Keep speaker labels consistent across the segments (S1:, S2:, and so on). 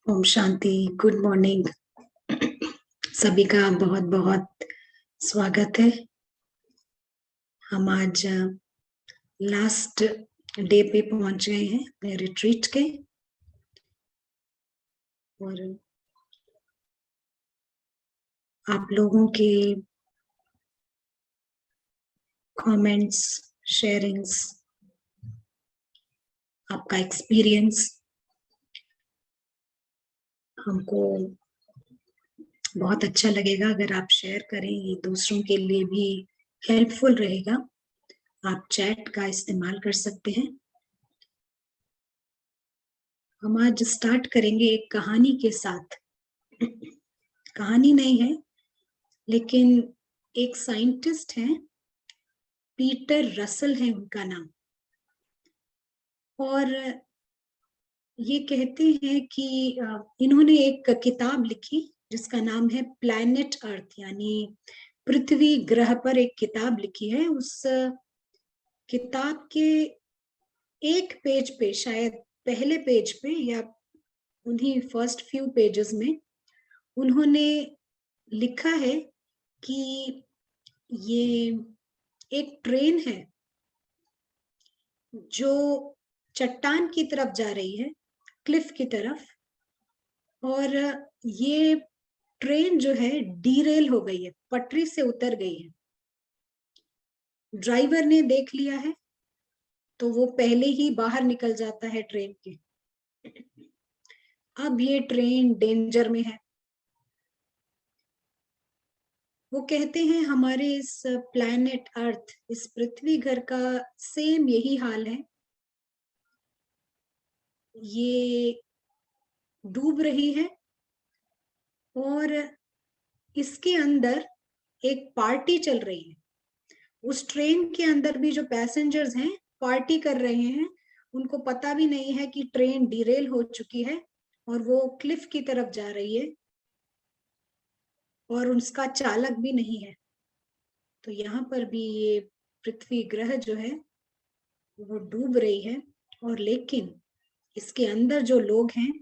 S1: Om Shanti. Good morning. सभी का बहुत बहुत स्वागत है। हम आज लास्ट डे पे पहुंच गए हैं अपने रिट्रीट के। और आप लोगों के कमेंट्स, शेयरिंग्स, आपका एक्सपीरियंस हमको बहुत अच्छा लगेगा। अगर आप शेयर करें, ये दूसरों के लिए भी हेल्पफुल रहेगा। आप चैट का इस्तेमाल कर सकते हैं। हम आज स्टार्ट करेंगे एक कहानी के साथ। कहानी नहीं है, लेकिन एक साइंटिस्ट हैं, पीटर रसल है उनका नाम। और ये कहते हैं कि इन्होंने एक किताब लिखी जिसका नाम है प्लैनेट अर्थ, यानी पृथ्वी ग्रह पर एक किताब लिखी है। उस किताब के एक पेज पे, शायद पहले पेज पे या उन्हीं फर्स्ट फ्यू पेजेस में, उन्होंने लिखा है कि ये एक ट्रेन है जो चट्टान की तरफ जा रही है, क्लिफ की तरफ। और ये ट्रेन जो है डीरेल हो गई है, पटरी से उतर गई है। ड्राइवर ने देख लिया है तो वो पहले ही बाहर निकल जाता है ट्रेन के। अब ये ट्रेन डेंजर में है। वो कहते हैं हमारे इस प्लैनेट अर्थ, इस पृथ्वी घर का सेम यही हाल है। ये डूब रही है और इसके अंदर एक पार्टी चल रही है। उस ट्रेन के अंदर भी जो पैसेंजर्स हैं पार्टी कर रहे हैं। उनको पता भी नहीं है कि ट्रेन डिरेल हो चुकी है और वो क्लिफ की तरफ जा रही है और उसका चालक भी नहीं है। तो यहाँ पर भी ये पृथ्वी ग्रह जो है वो डूब रही है। और लेकिन इसके अंदर जो लोग हैं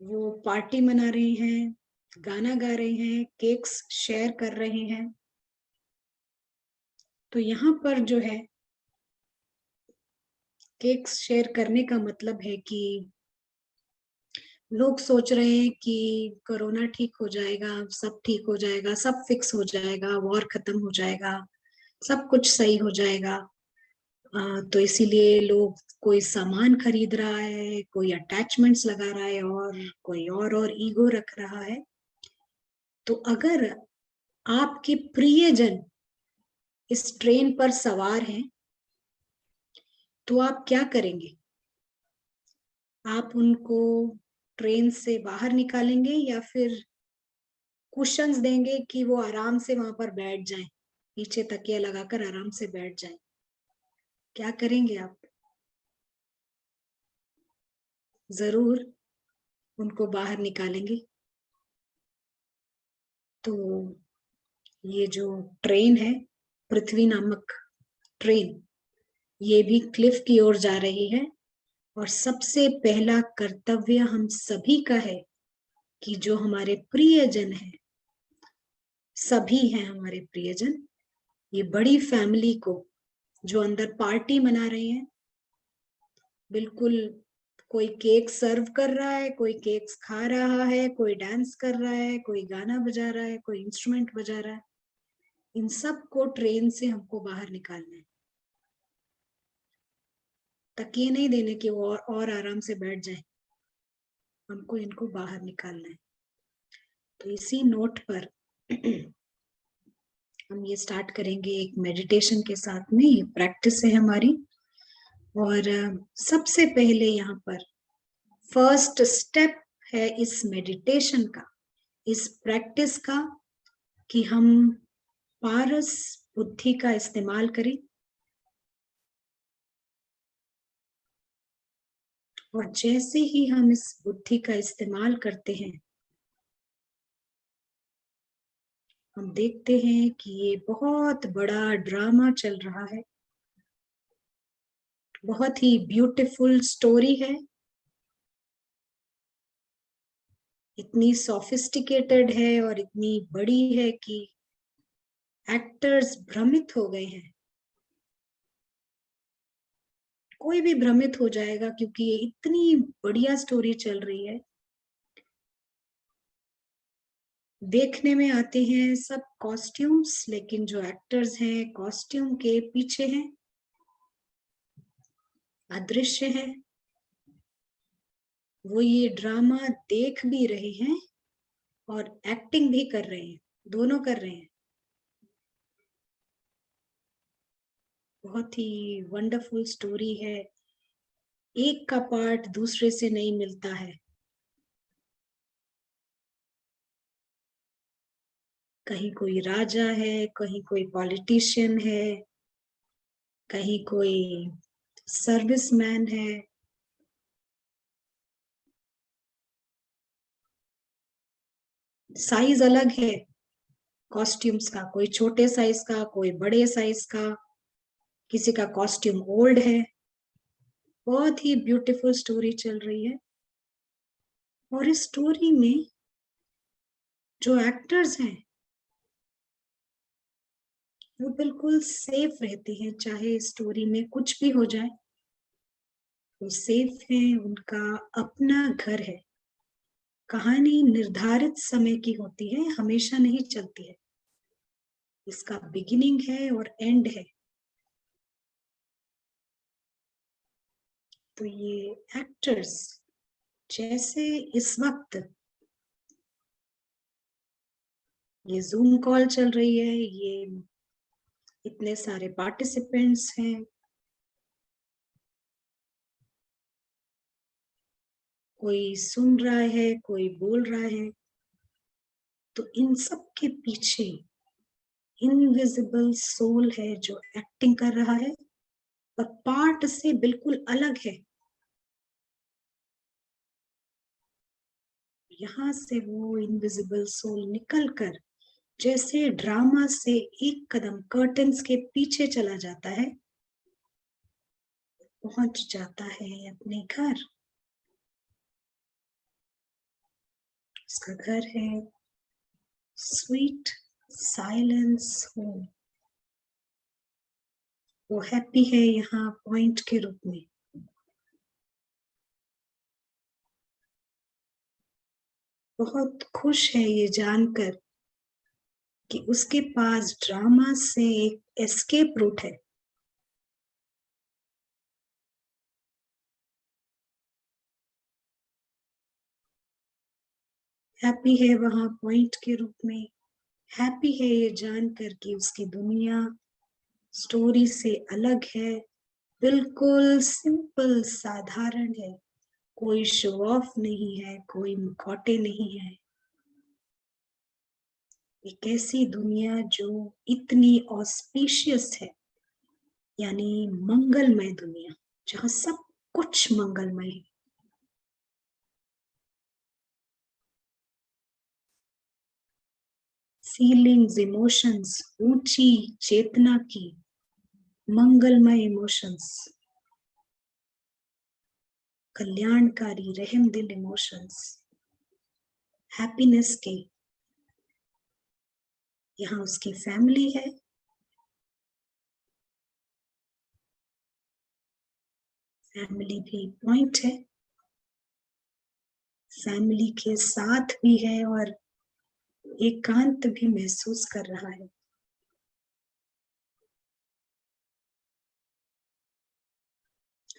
S1: वो पार्टी मना रहे हैं, गाना गा रहे हैं, केक्स शेयर कर रहे हैं। तो यहाँ पर जो है केक्स शेयर करने का मतलब है कि लोग सोच रहे हैं कि कोरोना ठीक हो जाएगा, सब ठीक हो जाएगा, सब फिक्स हो जाएगा, वॉर खत्म हो जाएगा, सब कुछ सही हो जाएगा। तो इसीलिए लोग कोई सामान खरीद रहा है, कोई अटैचमेंट्स लगा रहा है और कोई और ईगो रख रहा है। तो अगर आपके प्रियजन इस ट्रेन पर सवार हैं तो आप क्या करेंगे? आप उनको ट्रेन से बाहर निकालेंगे या फिर कुशंस देंगे कि वो आराम से वहां पर बैठ जाएं, पीछे तकिया लगाकर आराम से बैठ जाएं? क्या करेंगे आप? जरूर उनको बाहर निकालेंगे। तो ये जो ट्रेन है, पृथ्वी नामक ट्रेन, ये भी क्लिफ की ओर जा रही है। और सबसे पहला कर्तव्य हम सभी का है कि जो हमारे प्रियजन है, सभी हैं हमारे प्रियजन, ये बड़ी फैमिली को जो अंदर पार्टी मना रहे हैं, बिल्कुल कोई केक सर्व कर रहा है, कोई केक्स खा रहा है, कोई डांस कर रहा है, कोई गाना बजा रहा है, कोई इंस्ट्रूमेंट बजा रहा है, इन सब को ट्रेन से हमको बाहर निकालना है। तकिए नहीं देने कि वो और आराम से बैठ जाए, हमको इनको बाहर निकालना है। तो इसी नोट पर हम ये स्टार्ट करेंगे एक मेडिटेशन के साथ में। ये प्रैक्टिस है हमारी। और सबसे पहले यहाँ पर फर्स्ट स्टेप है इस मेडिटेशन का, इस प्रैक्टिस का, कि हम पारस बुद्धि का इस्तेमाल करें। और जैसे ही हम इस बुद्धि का इस्तेमाल करते हैं, हम देखते हैं कि ये बहुत बड़ा ड्रामा चल रहा है, बहुत ही ब्यूटीफुल स्टोरी है। इतनी सोफिस्टिकेटेड है और इतनी बड़ी है कि एक्टर्स भ्रमित हो गए हैं। कोई भी भ्रमित हो जाएगा क्योंकि ये इतनी बढ़िया स्टोरी चल रही है। देखने में आते हैं सब कॉस्ट्यूम्स, लेकिन जो एक्टर्स हैं कॉस्ट्यूम के पीछे हैं, अदृश्य है। वो ये ड्रामा देख भी रहे हैं और एक्टिंग भी कर रहे हैं, दोनों कर रहे हैं। बहुत ही वंडरफुल स्टोरी है। एक का पार्ट दूसरे से नहीं मिलता है। कहीं कोई राजा है, कहीं कोई पॉलिटिशियन है, कहीं कोई सर्विसमैन है। साइज अलग है कॉस्ट्यूम्स का, कोई छोटे साइज का, कोई बड़े साइज का, किसी का कॉस्ट्यूम ओल्ड है। बहुत ही ब्यूटीफुल स्टोरी चल रही है। और इस स्टोरी में जो एक्टर्स हैं वो बिल्कुल सेफ रहते हैं, चाहे स्टोरी में कुछ भी हो जाए वो सेफ है। उनका अपना घर है। कहानी निर्धारित समय की होती है, हमेशा नहीं चलती है। इसका बिगिनिंग है और एंड है। तो ये एक्टर्स जैसे इस वक्त ये जूम कॉल चल रही है, ये इतने सारे पार्टिसिपेंट्स हैं, कोई सुन रहा है, कोई बोल रहा है, तो इन सब के पीछे इनविजिबल सोल है जो एक्टिंग कर रहा है और पार्ट से बिल्कुल अलग है। यहाँ से वो इनविजिबल सोल निकलकर जैसे ड्रामा से एक कदम कर्टन्स के पीछे चला जाता है, पहुंच जाता है अपने घर। उसका घर है स्वीट साइलेंस होम। वो हैप्पी है यहाँ पॉइंट के रूप में। बहुत खुश है ये जानकर कि उसके पास ड्रामा से एक एस्केप रूट है। हैप्पी है वहां पॉइंट के रूप में। हैप्पी है ये जानकर कि उसकी दुनिया स्टोरी से अलग है, बिल्कुल सिंपल साधारण है। कोई शो ऑफ नहीं है, कोई मुखौटे नहीं है। एक ऐसी दुनिया जो इतनी ऑस्पिशियस है, यानी मंगलमय दुनिया, जहां सब कुछ मंगलमय है। फीलिंग्स, इमोशंस, ऊंची चेतना की मंगलमय इमोशंस, कल्याणकारी रहम दिल इमोशंस, हैप्पीनेस के। यहाँ उसकी फैमिली है, फैमिली भी पॉइंट है, फैमिली के साथ भी है और एकांत भी महसूस कर रहा है।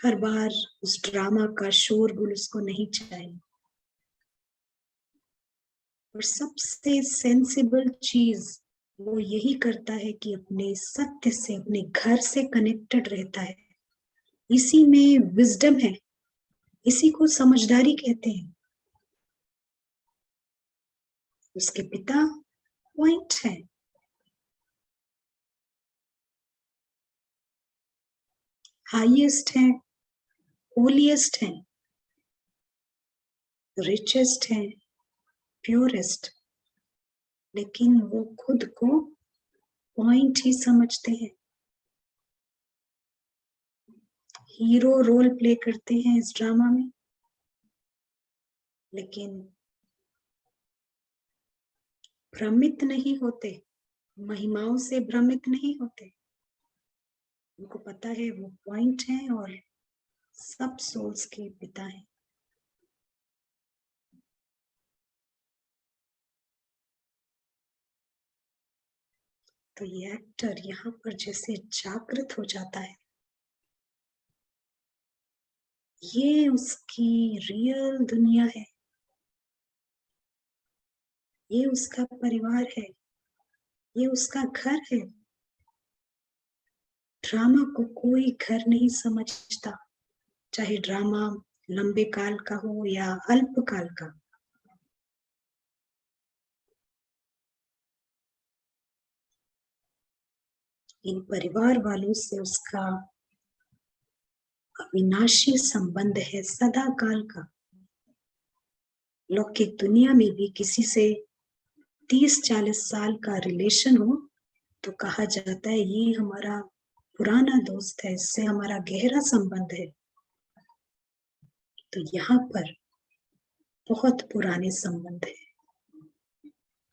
S1: हर बार उस ड्रामा का शोरगुल उसको नहीं चाहिए। और सबसे सेंसिबल चीज वो यही करता है कि अपने सत्य से, अपने घर से कनेक्टेड रहता है। इसी में विजडम है, इसी को समझदारी कहते हैं। उसके पिता पॉइंट है, हाईएस्ट है, होलीएस्ट है, रिचेस्ट है, प्योरेस्ट। लेकिन वो खुद को पॉइंट ही समझते हैं। हीरो रोल प्ले करते हैं इस ड्रामा में, लेकिन भ्रमित नहीं होते, महिमाओं से भ्रमित नहीं होते। उनको पता है वो पॉइंट है और सब सोल्स के पिता है। तो ये एक्टर यहाँ पर जैसे जागृत हो जाता है, ये उसकी रियल दुनिया है, ये उसका परिवार है, ये उसका घर है। ड्रामा को कोई घर नहीं समझता, चाहे ड्रामा लंबे काल का हो या अल्प काल का। इन परिवार वालों से उसका अविनाशी संबंध है, सदा काल का। लौकिक दुनिया में भी किसी से 30-40 साल का रिलेशन हो तो कहा जाता है ये हमारा पुराना दोस्त है, इससे हमारा गहरा संबंध है। तो यहाँ पर बहुत पुराने संबंध है,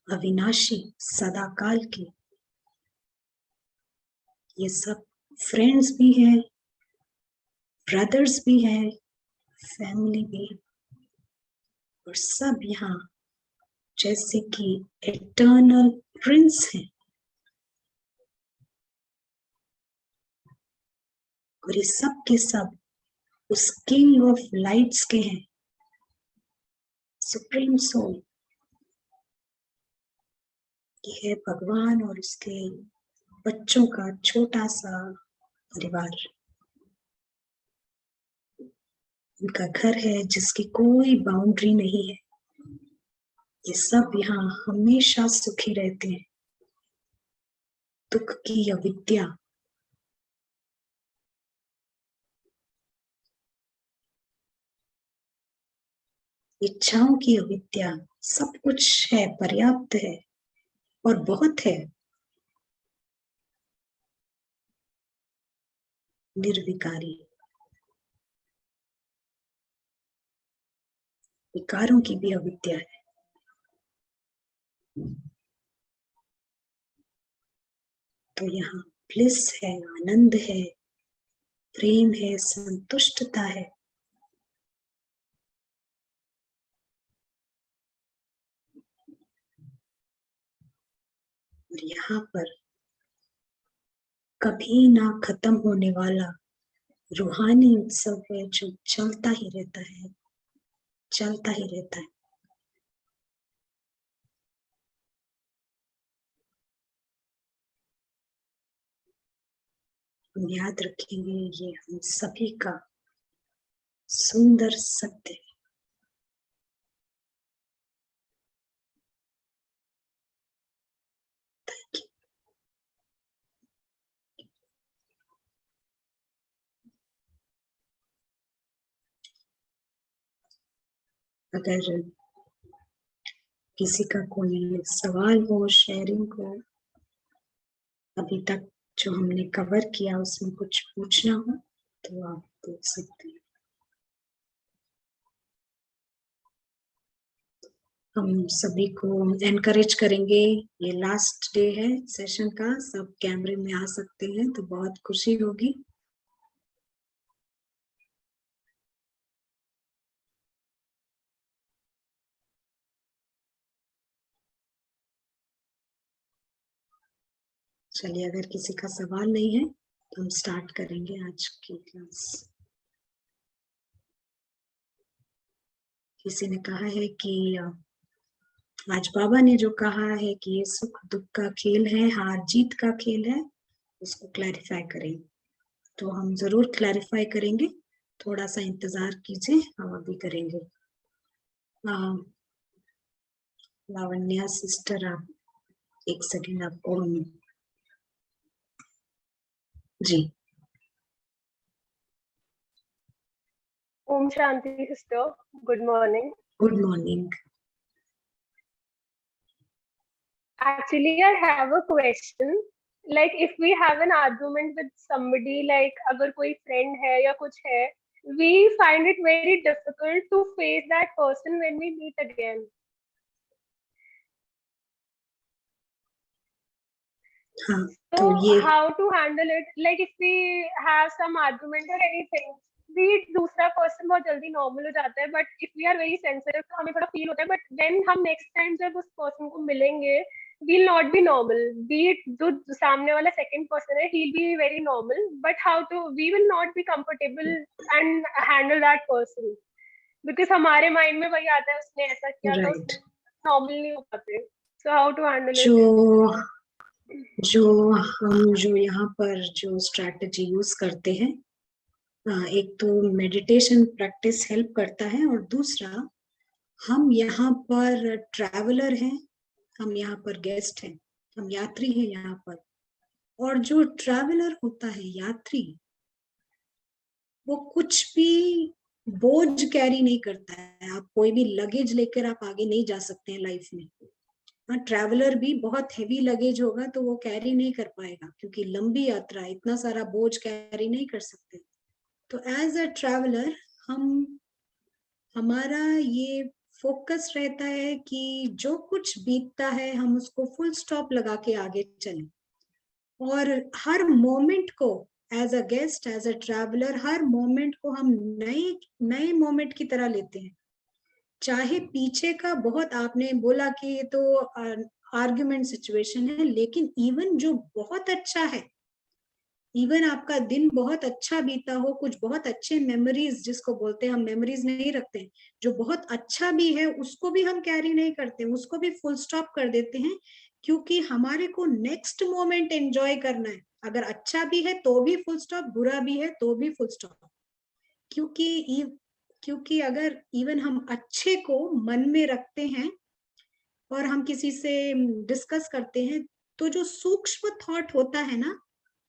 S1: अविनाशी, सदाकाल की। ये सब फ्रेंड्स भी हैं, ब्रदर्स भी हैं, फैमिली भी, और सब यहाँ जैसे कि एटर्नल प्रिंस हैं। और ये सब के सब उस किंग ऑफ लाइट्स के हैं, सुप्रीम सोल। ये है भगवान और उसके बच्चों का छोटा सा परिवार। उनका घर है जिसकी कोई बाउंड्री नहीं है। ये सब यहाँ हमेशा सुखी रहते हैं। दुख की अविद्या, इच्छाओं की अविद्या, सब कुछ है, पर्याप्त है और बहुत है। निर्विकारी, विकारों की भी अविद्या है। तो यहाँ ब्लिस है, आनंद है, प्रेम है, संतुष्टता है। और यहाँ पर कभी ना खत्म होने वाला रूहानी उत्सव है जो चलता ही रहता है, चलता ही रहता है। हम याद रखेंगे ये हम सभी का सुंदर सत्य है। अगर किसी का कोई सवाल हो, शेयरिंग हो, अभी तक जो हमने कवर किया उसमें कुछ पूछना हो तो आप पूछ सकते हैं। हम सभी को एनकरेज करेंगे, ये लास्ट डे है सेशन का, सब कैमरे में आ सकते हैं तो बहुत खुशी होगी। चलिए, अगर किसी का सवाल नहीं है तो हम स्टार्ट करेंगे आज की क्लास। किसी ने कहा है कि आज बाबा ने जो कहा है कि ये सुख दुख का खेल है, हार जीत का खेल है, उसको क्लैरिफाई करें। तो हम जरूर क्लैरिफाई करेंगे, थोड़ा सा इंतजार कीजिए, हम अभी करेंगे। लावण्या सिस्टर, आप एक सेकेंड, आपको हम जी।
S2: Om Shanti, sister. Good morning.
S1: Good morning.
S2: Actually, I have a question. Like, if we have an argument with somebody, like, अगर कोई friend है या कुछ है, we find it very difficult to face that person when we meet again.
S1: हाँ,
S2: So
S1: तो ये
S2: how to handle it? Like if we have some argument or anything, we दूसरा person बहुत जल्दी normal हो जाता है, but if we are very sensitive तो हमें थोड़ा feel होता है, but when हम next time जब उस person को मिलेंगे, we'll not be normal. Be it जो सामने वाला second person है, he'll be very normal, but how to, we will not be comfortable and handle that person because हमारे mind में वही आता है उसने ऐसा किया था,
S1: राइट,
S2: उसने normal नहीं हो पाते. So how to handle it?
S1: जो हम जो यहाँ पर जो स्ट्रैटेजी यूज करते हैं, एक तो मेडिटेशन प्रैक्टिस हेल्प करता है, और दूसरा हम यहाँ पर ट्रैवलर हैं, हम यहाँ पर गेस्ट हैं, हम यात्री हैं यहाँ पर। और जो ट्रैवलर होता है, यात्री, वो कुछ भी बोझ कैरी नहीं करता है। आप कोई भी लगेज लेकर आप आगे नहीं जा सकते हैं लाइफ में। हाँ, ट्रैवलर भी बहुत हेवी लगेज होगा तो वो कैरी नहीं कर पाएगा, क्योंकि लंबी यात्रा है, इतना सारा बोझ कैरी नहीं कर सकते। तो एज अ ट्रैवलर हमारा ये फोकस रहता है कि जो कुछ बीतता है हम उसको फुल स्टॉप लगा के आगे चलें, और हर मोमेंट को as a guest, as a traveller, हर मोमेंट को हम नए नए मोमेंट की तरह लेते हैं। चाहे पीछे का, बहुत आपने बोला कि ये तो आर्ग्यूमेंट सिचुएशन है, लेकिन इवन जो बहुत अच्छा है, इवन आपका दिन बहुत अच्छा बीता हो, कुछ बहुत अच्छे मेमोरीज जिसको बोलते हैं, हम मेमोरीज नहीं रखते, जो बहुत अच्छा भी है उसको भी हम कैरी नहीं करते, उसको भी फुल स्टॉप कर देते हैं, क्योंकि हमारे को नेक्स्ट मोमेंट एंजॉय करना है। अगर अच्छा भी है तो भी फुल स्टॉप, बुरा भी है तो भी फुल स्टॉप। क्योंकि अगर इवन हम अच्छे को मन में रखते हैं और हम किसी से डिस्कस करते हैं, तो जो सूक्ष्म थॉट होता है ना,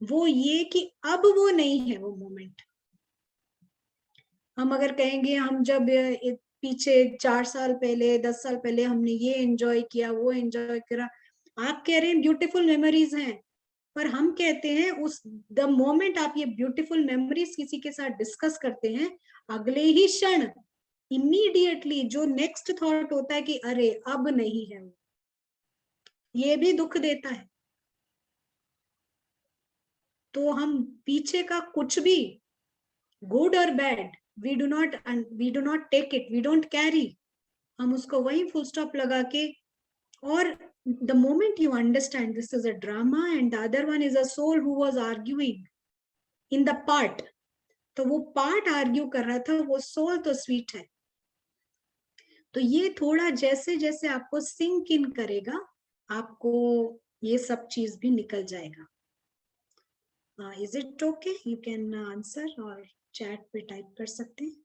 S1: वो ये कि अब वो नहीं है वो मोमेंट। हम अगर कहेंगे हम जब पीछे 4 साल पहले, 10 साल पहले हमने ये एंजॉय किया, वो एंजॉय करा, आप कह रहे हैं ब्यूटीफुल मेमोरीज हैं, पर हम कहते हैं उस द मोमेंट आप ये ब्यूटीफुल मेमोरीज किसी के साथ डिस्कस करते हैं, अगले ही क्षण इमीडिएटली जो नेक्स्ट थॉट होता है कि अरे अब नहीं है वो, ये भी दुख देता है। तो हम पीछे का कुछ भी, गुड और bad, we do not take it, we don't carry, हम उसको वही फुल स्टॉप लगा के, और the moment you understand this is a drama and the other one is a soul who was arguing in the part, तो वो part argue कर रहा था, वो सोल तो स्वीट है। तो ये थोड़ा जैसे जैसे आपको सिंक इन करेगा, आपको ये सब चीज भी निकल जाएगा। Is it okay? You can answer और चैट पे टाइप कर सकते हैं।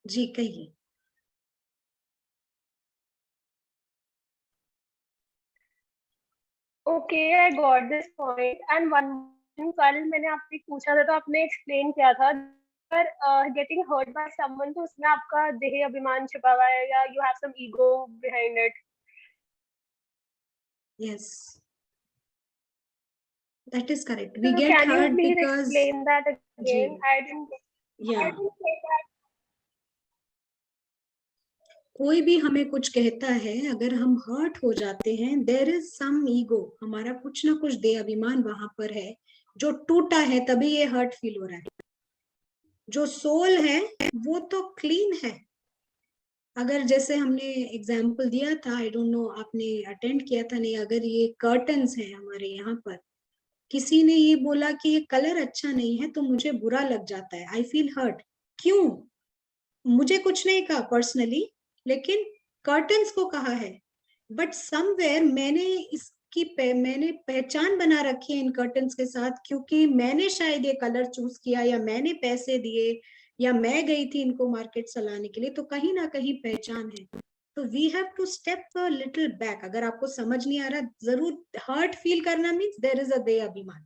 S1: जी कहिए।
S2: Okay, I got this point. And one कल मैंने आपसे पूछा था तो आपने एक्सप्लेन किया था, पर गेटिंग हर्ट बाय समवन तो उसमें आपका देह अभिमान छिपा हुआ है या you have some ego behind it.
S1: Yes, that is correct. We
S2: So
S1: get
S2: can you
S1: hurt
S2: please
S1: because,
S2: explain that
S1: जी,
S2: again? I
S1: yeah,
S2: didn't say that.
S1: कोई भी हमें कुछ कहता है, अगर हम हर्ट हो जाते हैं, देयर इज सम ईगो, हमारा कुछ ना कुछ दे अभिमान वहां पर है जो टूटा है, तभी ये हर्ट फील हो रहा है। जो सोल है वो तो क्लीन है। अगर जैसे हमने एग्जाम्पल दिया था, आई डोंट नो आपने अटेंड किया था नहीं, अगर ये कर्टन्स हैं हमारे यहाँ पर, किसी ने ये बोला कि ये कलर अच्छा नहीं है तो मुझे बुरा लग जाता है, आई फील हर्ट। क्यों? मुझे कुछ नहीं कहा पर्सनली, लेकिन कर्टन्स को कहा है। बट समवेयर मैंने पहचान बना रखी है इन कर्टन्स के साथ, क्योंकि मैंने शायद ये कलर चूज किया, या मैंने पैसे दिए, या मैं गई थी इनको मार्केट चलाने के लिए, तो कहीं ना कहीं पहचान है। तो we have to step a little back. अगर आपको समझ नहीं आ रहा, जरूर हर्ट फील करना means there is a the अभिमान,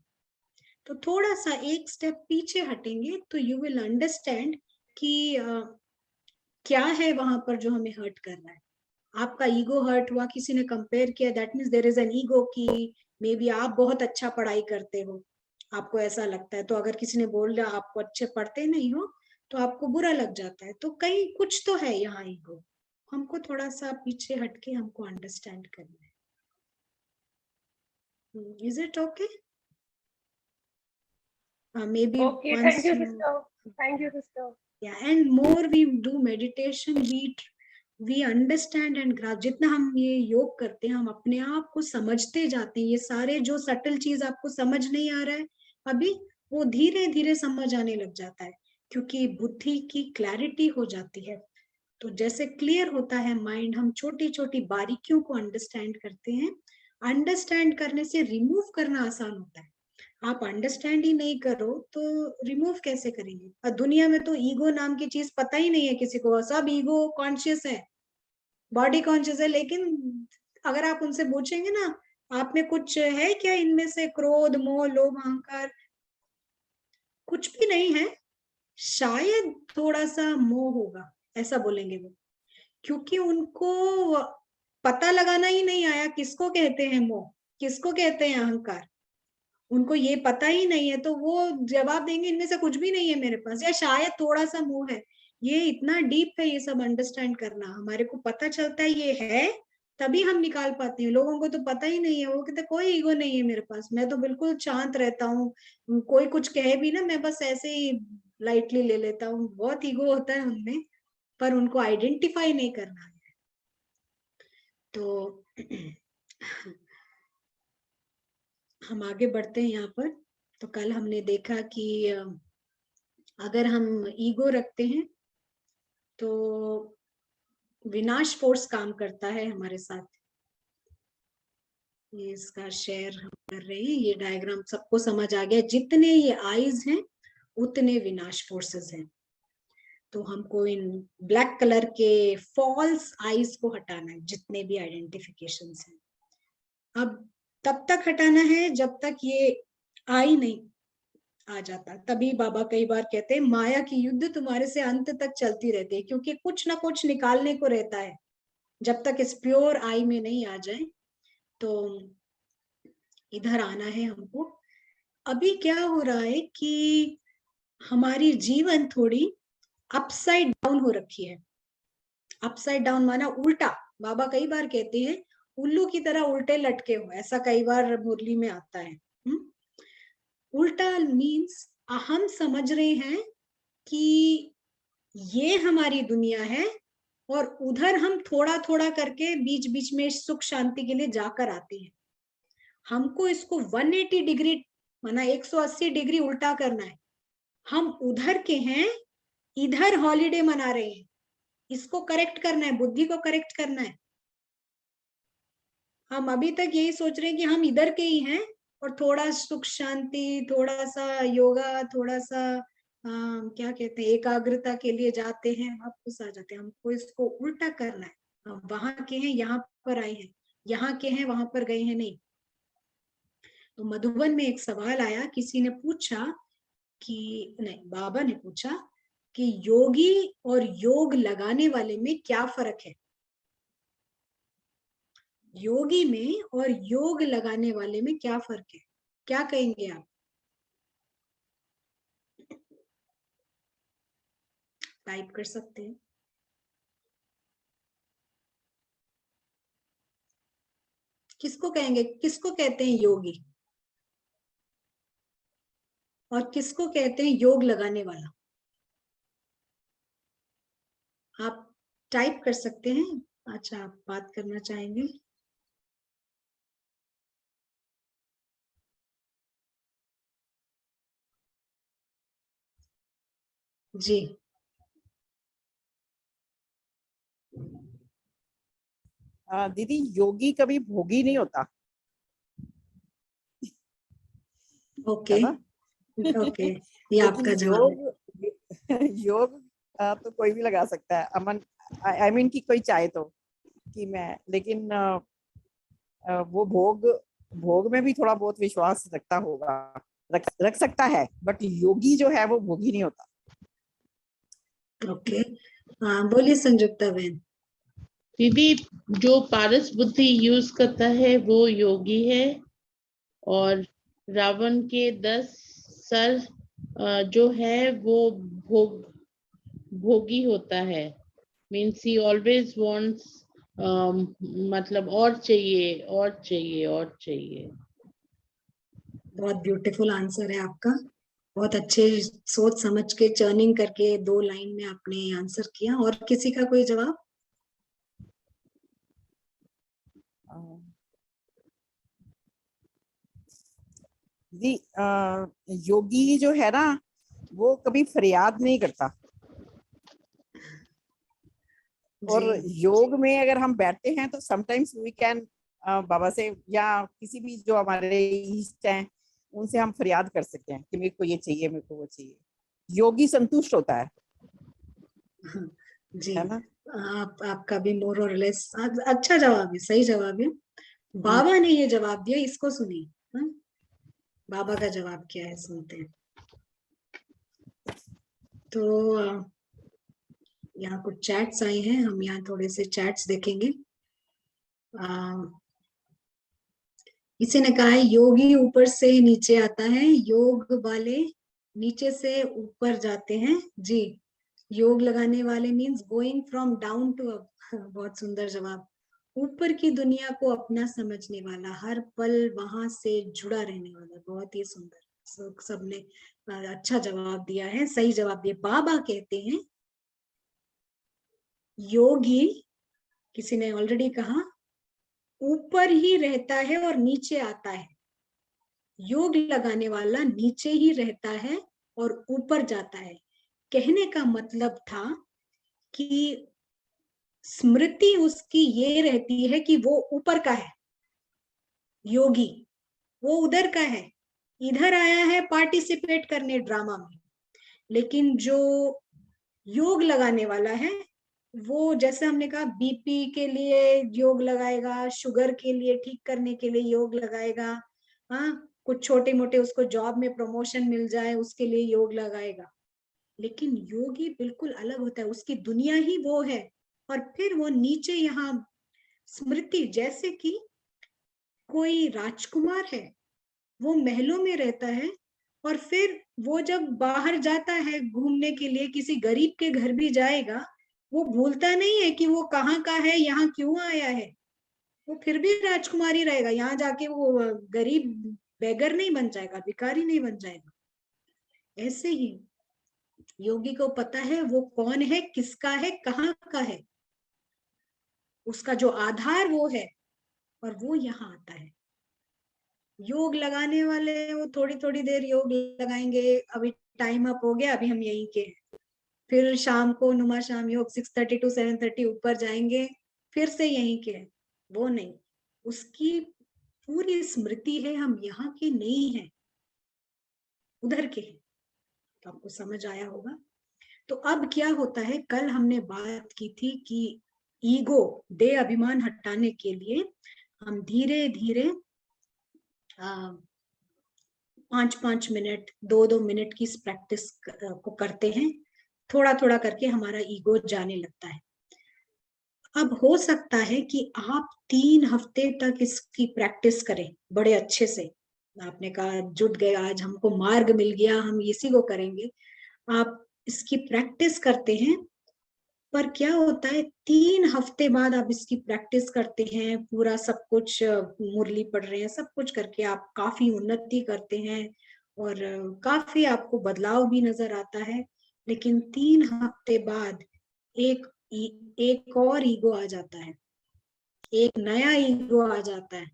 S1: तो थोड़ा सा एक स्टेप पीछे हटेंगे तो यू विल अंडरस्टैंड कि क्या है वहां पर जो हमें हर्ट कर रहा है। आपका ईगो हर्ट हुआ, किसी ने कंपेयर किया, that means there is an ego कि मे बी आप बहुत अच्छा पढ़ाई करते हो, आपको ऐसा लगता है, तो अगर किसी ने बोल दिया आपको अच्छे पढ़ते नहीं हो, तो आपको बुरा लग जाता है। तो कहीं कुछ तो है यहाँ ईगो, हमको थोड़ा सा पीछे हटके हमको अंडरस्टैंड करना है। Is it okay? maybe
S2: Okay,
S1: once
S2: thank you,
S1: you,
S2: sister. Thank you, sister.
S1: yeah, and more we do meditation, we understand and grasp। जितना हम ये योग करते हैं हम अपने आप को समझते जाते हैं। ये सारे जो सटल चीज आपको समझ नहीं आ रहा है अभी, वो धीरे धीरे समझ आने लग जाता है, क्योंकि बुद्धि की क्लैरिटी हो जाती है। तो जैसे क्लियर होता है माइंड, हम छोटी छोटी बारीकियों को अंडरस्टैंड करते हैं। अंडरस्टैंड करने से रिमूव करना आसान होता है। आप अंडरस्टैंड ही नहीं करो तो रिमूव कैसे करेंगे? और दुनिया में तो ईगो नाम की चीज पता ही नहीं है किसी को, सब ईगो कॉन्शियस है, बॉडी कॉन्शियस है, लेकिन अगर आप उनसे पूछेंगे ना आप में कुछ है क्या इनमें से, क्रोध मोह लोभ अहंकार, कुछ भी नहीं है, शायद थोड़ा सा मोह होगा, ऐसा बोलेंगे वो। क्योंकि उनको पता लगाना ही नहीं आया किसको कहते हैं मोह, किसको कहते हैं अहंकार, उनको ये पता ही नहीं है। तो वो जवाब देंगे इनमें से कुछ भी नहीं है मेरे पास, या शायद थोड़ा सा मोह है। ये इतना डीप है ये सब अंडरस्टैंड करना, हमारे को पता चलता है ये है तभी हम निकाल पाते हैं। लोगों को तो पता ही नहीं है, वो कहते कोई ईगो नहीं है मेरे पास, मैं तो बिल्कुल शांत रहता हूँ, कोई कुछ कहे भी ना मैं बस ऐसे ही लाइटली ले लेता हूँ। बहुत ईगो होता है उनमें, पर उनको आइडेंटिफाई नहीं करना है। तो हम आगे बढ़ते हैं यहाँ पर। तो कल हमने देखा कि अगर हम ईगो रखते हैं तो विनाश फोर्स काम करता है हमारे साथ। ये इसका शेयर हम कर रहे हैं, ये डायग्राम सबको समझ आ गया? जितने ये आईज हैं उतने विनाश फोर्सेस हैं। तो हमको इन ब्लैक कलर के फॉल्स आईज को हटाना है, जितने भी आइडेंटिफिकेशंस हैं। अब तब तक हटाना है जब तक ये आई नहीं आ जाता। तभी बाबा कई बार कहते हैं माया की युद्ध तुम्हारे से अंत तक चलती रहती है, क्योंकि कुछ ना कुछ निकालने को रहता है जब तक इस प्योर आई में नहीं आ जाए। तो इधर आना है हमको। अभी क्या हो रहा है कि हमारी जीवन थोड़ी अपसाइड डाउन हो रखी है। अपसाइड डाउन माना उल्टा। बाबा कई बार कहते हैं उल्लू की तरह उल्टे लटके हो, ऐसा कई बार मुरली में आता है। उल्टा मीन्स हम समझ रहे हैं कि ये हमारी दुनिया है, और उधर हम थोड़ा थोड़ा करके बीच बीच में सुख शांति के लिए जाकर आते हैं। हमको इसको 180 डिग्री माना 180 डिग्री उल्टा करना है। हम उधर के हैं, इधर हॉलीडे मना रहे हैं, इसको करेक्ट करना है, बुद्धि को करेक्ट करना है। हम अभी तक यही सोच रहे हैं कि हम इधर के ही हैं, और थोड़ा सुख शांति, थोड़ा सा योगा, थोड़ा सा क्या कहते हैं एकाग्रता के लिए जाते हैं, वापस आ जाते हैं। हमको इसको उल्टा करना है। हम वहां के हैं यहाँ पर आए हैं, यहाँ के हैं वहां पर गए हैं नहीं। तो मधुबन में एक सवाल आया, किसी ने पूछा कि नहीं, बाबा ने पूछा कि योगी और योग लगाने वाले में क्या फर्क है। योगी में और योग लगाने वाले में क्या फर्क है, क्या कहेंगे आप? टाइप कर सकते हैं। किसको कहेंगे, किसको कहते हैं योगी, और किसको कहते हैं योग लगाने वाला? आप टाइप कर सकते हैं। अच्छा, आप बात करना चाहेंगे? जी।
S3: दीदी, योगी कभी भोगी नहीं होता,
S1: ओके
S3: है ना?
S1: ओके, ये आपका
S3: लेकिन
S1: जवाब है।
S3: योग योग तो कोई भी लगा सकता है। अमन, आई मीन कि कोई चाहे तो, कि मैं, लेकिन वो भोग में भी थोड़ा बहुत विश्वास रखता होगा, रख सकता है, बट योगी जो है वो भोगी नहीं होता।
S1: ओके, हाँ बोलिए संयुक्ता बहन।
S4: दीदी, जो पारस बुद्धि यूज करता है वो योगी है, और रावण के 10 सर जो है वो भोग भोगी होता है, मीन्स ही ऑलवेज वांट्स, मतलब और चाहिए और चाहिए और चाहिए।
S1: बहुत ब्यूटीफुल आंसर है आपका। बहुत अच्छे सोच समझ के चर्निंग करके 2 लाइन में आपने आंसर किया। और किसी का कोई जवाब?
S3: जी, योगी जो है ना वो कभी फरियाद नहीं करता। और
S1: जी
S3: योग में अगर हम बैठते हैं तो समटाइम्स वी कैन बाबा से या किसी भी जो हमारे इष्ट हैं उनसे हम फरियाद कर सकते हैं कि मेरे को ये चाहिए, मेरे को वो चाहिए। योगी संतुष्ट होता है
S1: जी।
S3: ना।
S1: आपका भी मोर और लेस अच्छा जवाब है, सही जवाब है। बाबा ने ये जवाब दिया, इसको सुनिए। हाँ? बाबा का जवाब क्या है, सुनते हैं। तो यहाँ कुछ चैट्स आए हैं, हम यहाँ थोड़े से चैट्स देखेंगे। किसी ने कहा है योगी ऊपर से नीचे आता है, योग वाले नीचे से ऊपर जाते हैं। जी, योग लगाने वाले means going from down to up. बहुत सुंदर जवाब। ऊपर की दुनिया को अपना समझने वाला, हर पल वहां से जुड़ा रहने वाला। बहुत ही सुंदर। सबने अच्छा जवाब दिया है, सही जवाब दिया। बाबा कहते हैं योगी, किसी ने ऑलरेडी कहा, ऊपर ही रहता है और नीचे आता है। योग लगाने वाला नीचे ही रहता है और ऊपर जाता है। कहने का मतलब था कि स्मृति उसकी ये रहती है कि वो ऊपर का है, योगी वो उधर का है, इधर आया है पार्टिसिपेट करने ड्रामा में। लेकिन जो योग लगाने वाला है वो, जैसे हमने कहा, बीपी के लिए योग लगाएगा, शुगर के लिए ठीक करने के लिए योग लगाएगा। हाँ, कुछ छोटे मोटे उसको जॉब में प्रमोशन मिल जाए उसके लिए योग लगाएगा। लेकिन योगी बिल्कुल अलग होता है, उसकी दुनिया ही वो है। और फिर वो नीचे यहाँ स्मृति, जैसे कि कोई राजकुमार है, वो महलों में रहता है और फिर वो जब बाहर जाता है घूमने के लिए, किसी गरीब के घर भी जाएगा, वो भूलता नहीं है कि वो कहाँ का है, यहाँ क्यों आया है। वो फिर भी राजकुमार ही रहेगा, यहाँ जाके वो गरीब बेगर नहीं बन जाएगा, भिखारी नहीं बन जाएगा। ऐसे ही योगी को पता है वो कौन है, किसका है, कहाँ का है, उसका जो आधार वो है, और वो यहाँ आता है। योग लगाने वाले वो थोड़ी थोड़ी देर योग लगाएंगे, अभी टाइम अप हो गया, अभी हम यहीं के, फिर शाम को नुमा शाम योग 6:30 to 7:30 ऊपर जाएंगे, फिर से यहीं के। वो नहीं, उसकी पूरी स्मृति है हम यहाँ के नहीं है, उधर के हैं। तो आपको समझ आया होगा। तो अब क्या होता है, कल हमने बात की थी कि ईगो, दे अभिमान हटाने के लिए हम धीरे धीरे 5-5 मिनट 2-2 मिनट की प्रैक्टिस को करते हैं। थोड़ा थोड़ा करके हमारा ईगो जाने लगता है। अब हो सकता है कि आप 3 हफ्ते तक इसकी प्रैक्टिस करें बड़े अच्छे से। आपने कहा जुट गए, आज हमको मार्ग मिल गया, हम इसी को करेंगे। आप इसकी प्रैक्टिस करते हैं, पर क्या होता है 3 हफ्ते बाद आप इसकी प्रैक्टिस करते हैं, पूरा सब कुछ मुरली पढ़ रहे हैं, सब कुछ करके आप काफी उन्नति करते हैं और काफी आपको बदलाव भी नजर आता है। लेकिन 3 हफ्ते बाद एक एक और ईगो आ जाता है, एक नया ईगो आ जाता है।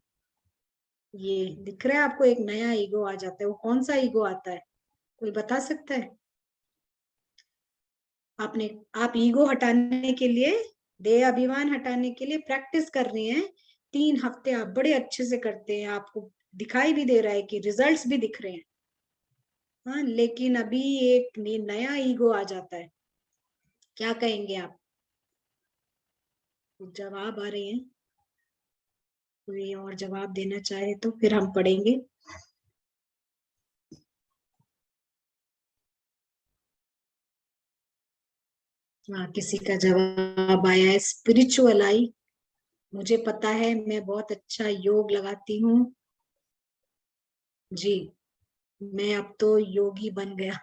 S1: ये दिख रहा है आपको, एक नया ईगो आ जाता है। वो कौन सा ईगो आता है, कोई बता सकता है? आप ईगो हटाने के लिए, देह अभिमान हटाने के लिए प्रैक्टिस कर रहे हैं। 3 हफ्ते आप बड़े अच्छे से करते हैं, आपको दिखाई भी दे रहा है कि रिजल्ट्स भी दिख रहे हैं। हाँ, लेकिन अभी एक नया ईगो आ जाता है। क्या कहेंगे आप? जवाब आ रहे हैं? कोई और जवाब देना चाहे तो फिर हम पढ़ेंगे। हाँ, किसी का जवाब आया है, स्पिरिचुअल आई। मुझे पता है, मैं बहुत अच्छा योग लगाती हूँ। जी, मैं अब तो योगी बन गया।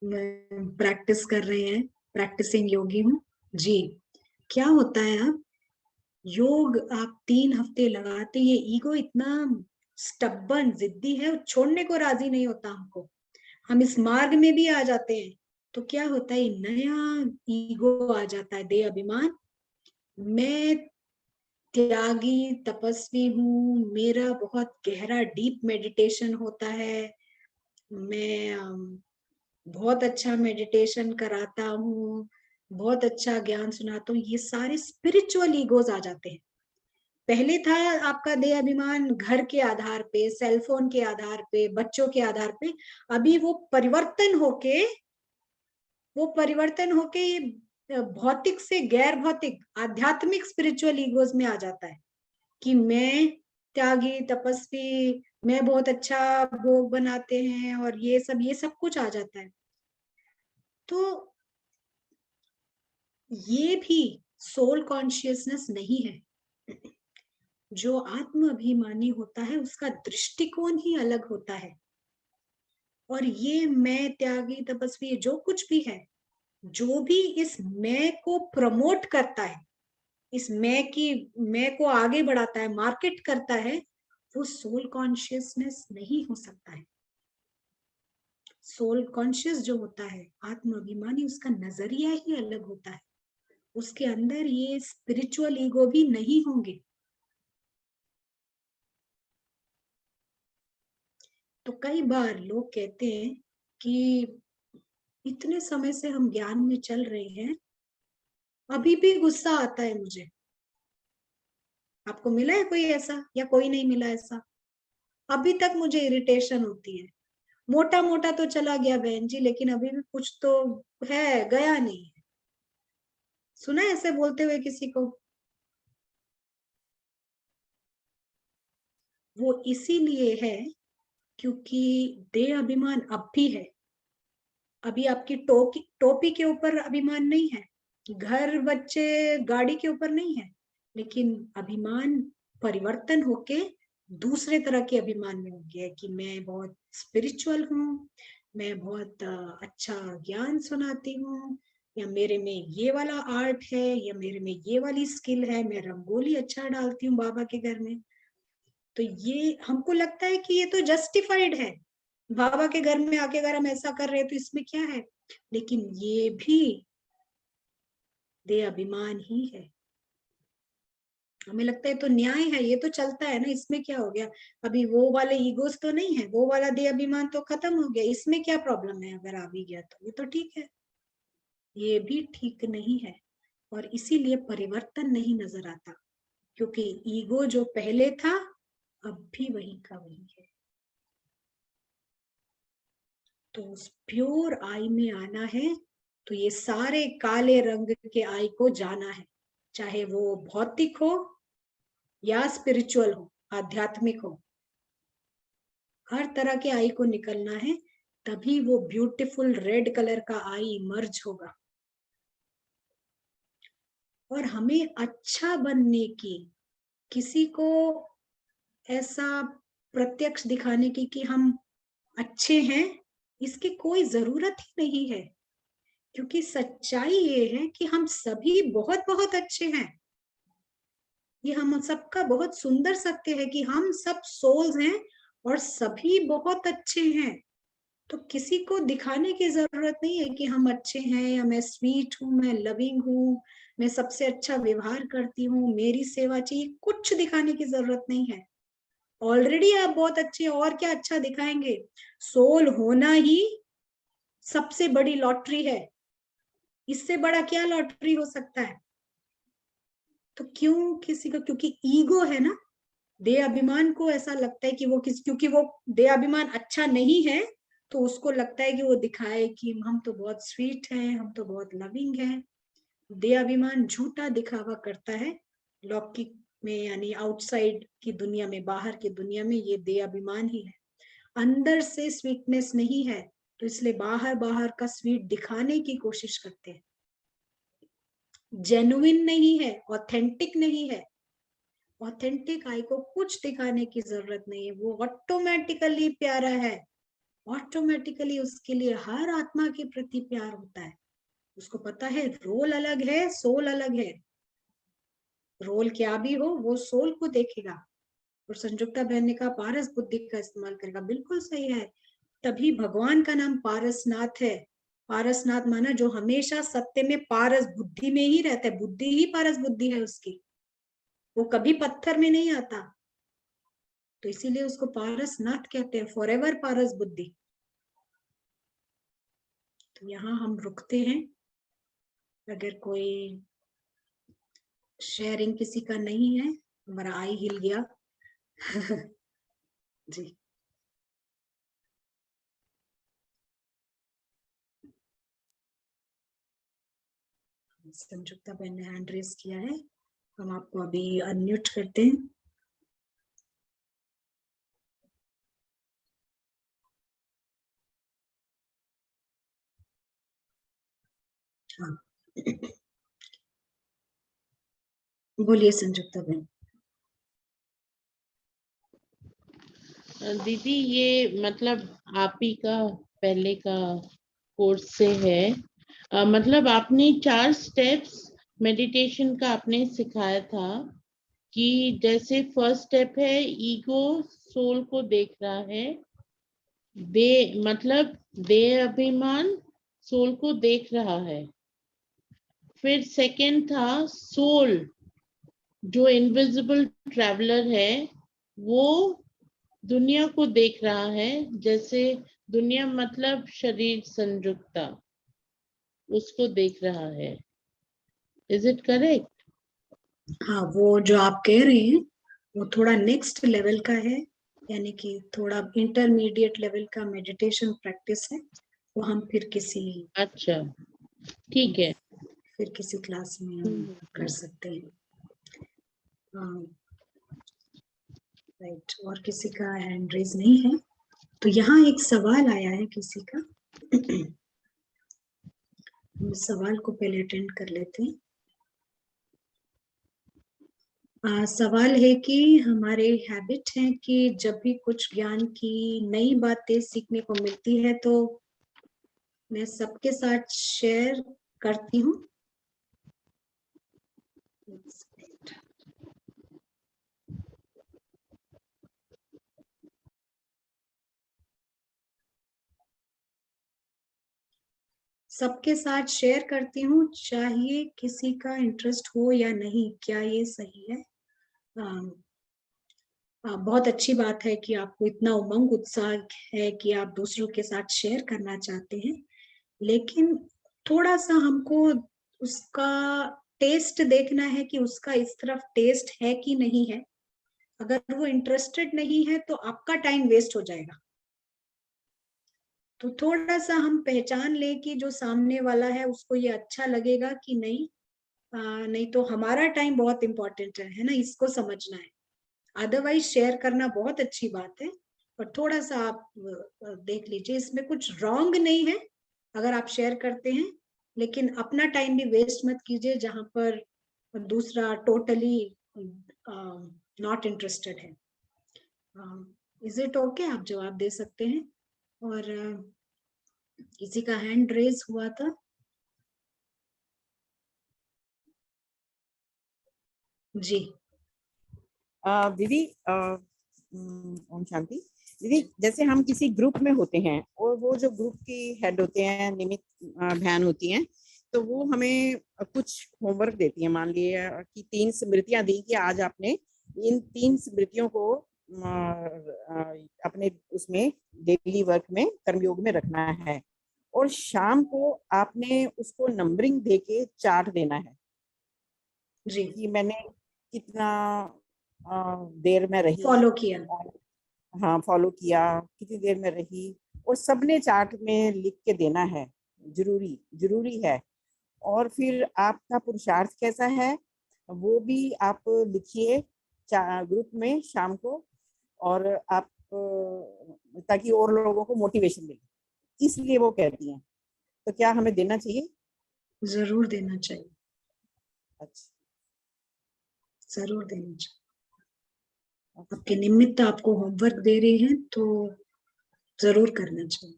S1: प्रैक्टिस कर रहे हैं, प्रैक्टिसिंग योगी हूँ जी। क्या होता है, अब योग आप 3 हफ्ते लगाते, ये ईगो इतना स्टब्बन जिद्दी है, छोड़ने को राजी नहीं होता हमको। हम इस मार्ग में भी आ जाते हैं तो क्या होता है, नया ईगो आ जाता है, देह अभिमान। मैं त्यागी तपस्वी हूँ, मेरा बहुत गहरा डीप मेडिटेशन होता है, मैं बहुत अच्छा मेडिटेशन कराता हूँ, बहुत अच्छा ज्ञान सुनाता हूँ, ये सारे स्पिरिचुअल ईगोज आ जाते हैं। पहले था आपका देह अभिमान घर के आधार पे, सेलफोन के आधार पे, बच्चों के आधार पे, अभी वो परिवर्तन होके ये भौतिक से गैर भौतिक आध्यात्मिक स्पिरिचुअल ईगोज में आ जाता है कि मैं त्यागी तपस्वी, मैं बहुत अच्छा भोग बनाते हैं, और ये सब कुछ आ जाता है। तो ये भी सोल कॉन्शियसनेस नहीं है। जो आत्म अभिमानी होता है उसका दृष्टिकोण ही अलग होता है, और ये मैं त्यागी तपस्वी जो कुछ भी है, जो भी इस मैं को प्रमोट करता है, इस मैं को आगे बढ़ाता है, मार्केट करता है, वो सोल कॉन्शियसनेस नहीं हो सकता है। सोल कॉन्शियस जो होता है, आत्म अभिमानी, उसका नजरिया ही अलग होता है, उसके अंदर ये स्पिरिचुअल ईगो भी नहीं होंगे। तो कई बार लोग कहते हैं कि इतने समय से हम ज्ञान में चल रहे हैं, अभी भी गुस्सा आता है मुझे। आपको मिला है कोई ऐसा, या कोई नहीं मिला ऐसा? अभी तक मुझे इरिटेशन होती है। मोटा मोटा तो चला गया बहन जी, लेकिन अभी भी कुछ तो है, गया नहीं है। सुना है ऐसे बोलते हुए किसी को? वो इसीलिए है क्योंकि देह अभिमान अब भी है। अभी आपकी टोपी के ऊपर अभिमान नहीं है, घर बच्चे गाड़ी के ऊपर नहीं है, लेकिन अभिमान परिवर्तन होके दूसरे तरह के अभिमान में हो गया है कि मैं बहुत स्पिरिचुअल हूँ, मैं बहुत अच्छा ज्ञान सुनाती हूँ, या मेरे में ये वाला आर्ट है, या मेरे में ये वाली स्किल है, मैं रंगोली अच्छा डालती हूँ बाबा के घर में। तो ये हमको लगता है कि ये तो जस्टिफाइड है, बाबा के घर में आके अगर हम ऐसा कर रहे हैं तो इसमें क्या है, लेकिन ये भी देह अभिमान ही है। हमें लगता है तो न्याय है, ये तो चलता है ना, इसमें क्या हो गया, अभी वो वाले ईगोस तो नहीं है, वो वाला देह अभिमान तो खत्म हो गया, इसमें क्या प्रॉब्लम है, अगर आ भी गया तो ये तो ठीक है। ये भी ठीक नहीं है, और इसीलिए परिवर्तन नहीं नजर आता, क्योंकि ईगो जो पहले था अब भी वही का वही है। तो उस प्योर आई में आना है, तो ये सारे काले रंग के आई को जाना है, चाहे वो भौतिक हो या स्पिरिचुअल हो, आध्यात्मिक हो, हर तरह के आई को निकलना है, तभी वो ब्यूटीफुल रेड कलर का आई इमर्ज होगा। और हमें अच्छा बनने की, किसी को ऐसा प्रत्यक्ष दिखाने की कि हम अच्छे हैं, इसकी कोई जरूरत ही नहीं है, क्योंकि सच्चाई ये है कि हम सभी बहुत बहुत अच्छे हैं। ये हम सबका बहुत सुंदर सत्य है कि हम सब सोल्स हैं और सभी बहुत अच्छे हैं। तो किसी को दिखाने की जरूरत नहीं है कि हम अच्छे हैं, या मैं स्वीट हूँ, मैं लविंग हूँ, मैं सबसे अच्छा व्यवहार करती हूँ, मेरी सेवा चाहिए, कुछ दिखाने की जरूरत नहीं है। ऑलरेडी आप बहुत अच्छे हैं, और क्या अच्छा दिखाएंगे? सोल होना ही सबसे बड़ी लॉटरी है, इससे बड़ा क्या लॉटरी हो सकता है? तो क्यों किसी को, क्योंकि ईगो है ना, देह अभिमान को ऐसा लगता है कि वो क्योंकि वो देह अभिमान अच्छा नहीं है, तो उसको लगता है कि वो दिखाए कि हम तो बहुत स्वीट हैं, हम तो बहुत लविंग हैं। देह अभिमान झूठा दिखावा करता है लौकिक में, यानी आउटसाइड की दुनिया में, बाहर की दुनिया में ये देह अभिमान ही है। अंदर से स्वीटनेस नहीं है, तो इसलिए बाहर बाहर का स्वीट दिखाने की कोशिश करते हैं। जेन्युइन नहीं है, ऑथेंटिक नहीं है। ऑथेंटिक आई को कुछ दिखाने की जरूरत नहीं है, वो ऑटोमेटिकली प्यारा है। ऑटोमेटिकली उसके लिए हर आत्मा के प्रति प्यार होता है। उसको पता है रोल अलग है, सोल अलग है। रोल क्या भी हो वो सोल को देखेगा। और संजुक्ता बहन ने कहा पारस बुद्धि का इस्तेमाल करेगा, बिल्कुल सही है। तभी भगवान का नाम पारसनाथ है। पारसनाथ माना जो हमेशा सत्य में, पारस बुद्धि में ही रहता है, बुद्धि ही पारस बुद्धि है उसकी, वो कभी पत्थर में नहीं आता। तो इसीलिए उसको पारसनाथ कहते हैं, फॉरएवर पारस बुद्धि। तो यहाँ हम रुकते हैं। अगर कोई शेयरिंग किसी का नहीं है, हमारा आई हिल गया। जी, संजुक्ता बहन ने हैंड रेस किया है, हम आपको अभी अनम्यूट करते हैं। हाँ, बोलिए संजुक्ता बहन।
S4: दीदी ये मतलब आप ही का पहले का कोर्स से है, मतलब आपने 4 स्टेप्स मेडिटेशन का आपने सिखाया था कि जैसे फर्स्ट स्टेप है ईगो सोल को देख रहा है, दे मतलब देह अभिमान सोल को देख रहा है। फिर सेकंड था सोल जो इनविजिबल ट्रैवलर है वो दुनिया को देख रहा है, जैसे दुनिया मतलब शरीर संजुक्ता उसको देख रहा है। Is it correct?
S1: हाँ, वो जो आप कह रहे हैं वो थोड़ा नेक्स्ट लेवल का है, यानी कि थोड़ा इंटरमीडिएट लेवल का मेडिटेशन प्रैक्टिस है। वो हम फिर
S4: अच्छा ठीक है।
S1: किसी क्लास में हम कर सकते हैं। राइट, और किसी का हैंड रेज नहीं है। तो यहाँ एक सवाल आया है किसी का। हम इस सवाल को पहले अटेंड कर लेते हैं। सवाल है कि हमारे हैबिट है कि जब भी कुछ ज्ञान की नई बातें सीखने को मिलती है तो मैं सबके साथ शेयर करती हूँ। सबके साथ शेयर करती हूँ, चाहे किसी का इंटरेस्ट हो या नहीं। क्या ये सही है? बहुत अच्छी बात है कि आपको इतना उमंग उत्साह है कि आप दूसरों के साथ शेयर करना चाहते हैं, लेकिन थोड़ा सा हमको उसका टेस्ट देखना है कि उसका इस तरफ टेस्ट है कि नहीं है। अगर वो इंटरेस्टेड नहीं है तो आपका टाइम वेस्ट हो जाएगा। तो थोड़ा सा हम पहचान ले कि जो सामने वाला है उसको ये अच्छा लगेगा कि नहीं। नहीं तो हमारा टाइम बहुत इंपॉर्टेंट है ना, इसको समझना है। अदरवाइज शेयर करना बहुत अच्छी बात है, पर थोड़ा सा आप देख लीजिए, इसमें कुछ रॉन्ग नहीं है अगर आप शेयर करते हैं, लेकिन अपना टाइम भी वेस्ट मत कीजिए जहां पर दूसरा टोटली नॉट इंटरेस्टेड है। Is it okay? आप जवाब दे सकते हैं। और किसी का हैंड रेज हुआ था। जी,
S3: दीदी ओम शांति। दीदी जैसे हम किसी ग्रुप में होते हैं और वो जो ग्रुप की हेड होते हैं, निमित बहन होती हैं, तो वो हमें कुछ होमवर्क देती हैं। मान लिए कि 3 स्मृतियां दी कि आज आपने इन 3 स्मृतियों को अपने उसमें डेली वर्क में कर्मयोग में रखना है, और शाम को आपने उसको नंबरिंग देके चार्ट देना है
S1: जी,
S3: कि मैंने कितना देर में रही,
S1: फॉलो किया।
S3: हाँ फॉलो किया, कितनी देर में रही, और सबने चार्ट में लिख के देना है। जरूरी जरूरी है। और फिर आपका पुरुषार्थ कैसा है वो भी आप लिखिए ग्रुप में शाम को, और आप ताकि और लोगों को मोटिवेशन मिले, इसलिए वो कहती हैं। तो क्या हमें देना चाहिए?
S1: जरूर देना चाहिए,
S3: अच्छा,
S1: जरूर देना चाहिए। आपके निमित्त आपको होमवर्क दे रहे हैं तो जरूर करना चाहिए।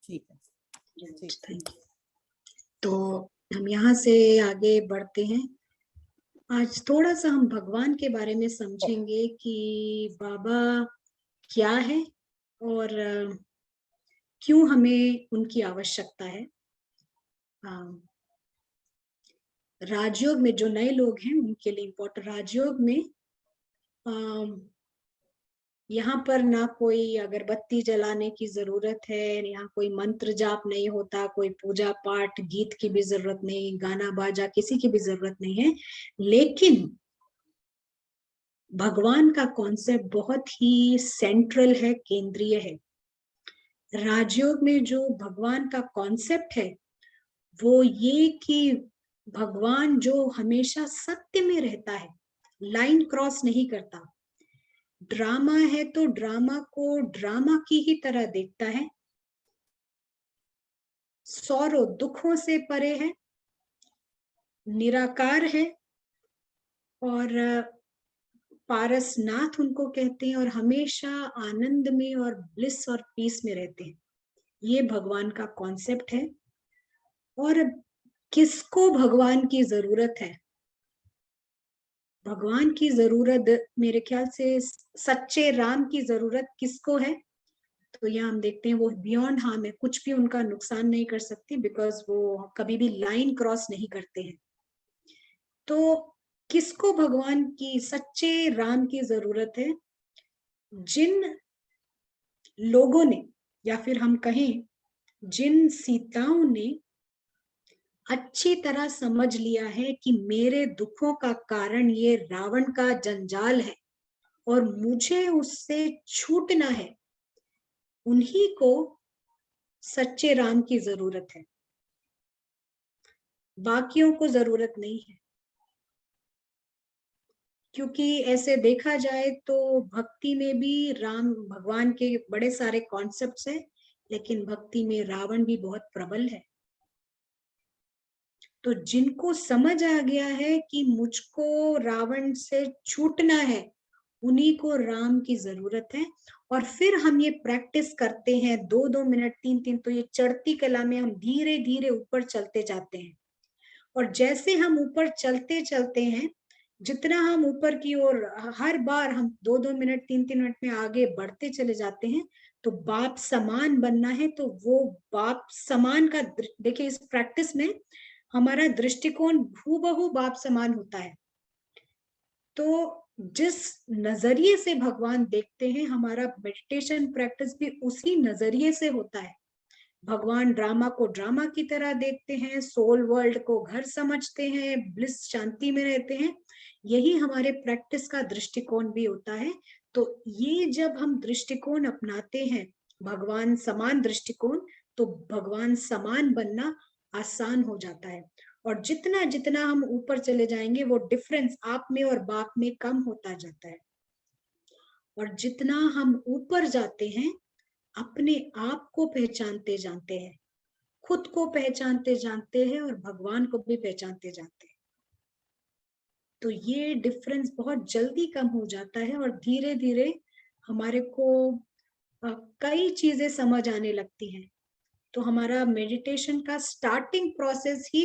S3: ठीक है।
S1: Thank you. तो हम यहाँ से आगे बढ़ते हैं। आज थोड़ा सा हम भगवान के बारे में समझेंगे कि बाबा क्या है और क्यों हमें उनकी आवश्यकता है। राजयोग में जो नए लोग हैं उनके लिए इम्पोर्टेंट, राजयोग में यहाँ पर ना कोई अगरबत्ती जलाने की जरूरत है, यहाँ कोई मंत्र जाप नहीं होता, कोई पूजा पाठ गीत की भी जरूरत नहीं, गाना बाजा किसी की भी जरूरत नहीं है। लेकिन भगवान का कॉन्सेप्ट बहुत ही सेंट्रल है, केंद्रीय है। राजयोग में जो भगवान का कॉन्सेप्ट है वो ये कि भगवान जो हमेशा सत्य में रहता है, लाइन क्रॉस नहीं करता। ड्रामा है तो ड्रामा को ड्रामा की ही तरह देखता है, सौरों दुखों से परे है, निराकार है और पारसनाथ उनको कहते हैं, और हमेशा आनंद में और ब्लिस और पीस में रहते हैं। ये भगवान का कॉन्सेप्ट है। और किसको भगवान की जरूरत है? भगवान की जरूरत मेरे ख्याल से सच्चे राम की जरूरत किसको है? तो यहाँ हम देखते हैं वो बियॉन्ड हार्म है, कुछ भी उनका नुकसान नहीं कर सकती, बिकॉज वो कभी भी लाइन क्रॉस नहीं करते हैं। तो किसको भगवान की, सच्चे राम की जरूरत है? जिन लोगों ने, या फिर हम कहें जिन सीताओं ने अच्छी तरह समझ लिया है कि मेरे दुखों का कारण ये रावण का जंजाल है और मुझे उससे छूटना है, उन्हीं को सच्चे राम की जरूरत है, बाकियों को जरूरत नहीं है। क्योंकि ऐसे देखा जाए तो भक्ति में भी राम भगवान के बड़े सारे कॉन्सेप्ट्स हैं, लेकिन भक्ति में रावण भी बहुत प्रबल है। तो जिनको समझ आ गया है कि मुझको रावण से छूटना है, उन्हीं को राम की जरूरत है। और फिर हम ये प्रैक्टिस करते हैं 2-2 मिनट 3-3, तो ये चढ़ती कला में हम धीरे धीरे ऊपर चलते जाते हैं। और जैसे हम ऊपर चलते चलते हैं, जितना हम ऊपर की ओर हर बार हम 2-2 मिनट 3-3 मिनट में आगे बढ़ते चले जाते हैं, तो बाप समान बनना है। तो वो बाप समान का, देखिए इस प्रैक्टिस में हमारा दृष्टिकोण हूबहू बाप समान होता है। तो जिस नजरिए से भगवान देखते हैं, हमारा मेडिटेशन प्रैक्टिस भी उसी नजरिए से होता है। भगवान ड्रामा को ड्रामा की तरह देखते हैं, सोल वर्ल्ड को घर समझते हैं, ब्लिस शांति में रहते हैं। यही हमारे प्रैक्टिस का दृष्टिकोण भी होता है। तो ये जब हम दृष्टिकोण अपनाते हैं, भगवान समान दृष्टिकोण, तो भगवान समान बनना आसान हो जाता है। और जितना जितना हम ऊपर चले जाएंगे, वो डिफरेंस आप में और बाप में कम होता जाता है। और जितना हम ऊपर जाते हैं, अपने आप को पहचानते जानते हैं, खुद को पहचानते जानते हैं और भगवान को भी पहचानते जाते हैं। तो ये डिफरेंस बहुत जल्दी कम हो जाता है और धीरे धीरे हमारे को कई चीजें समझ आने लगती हैं। तो हमारा मेडिटेशन का स्टार्टिंग प्रोसेस ही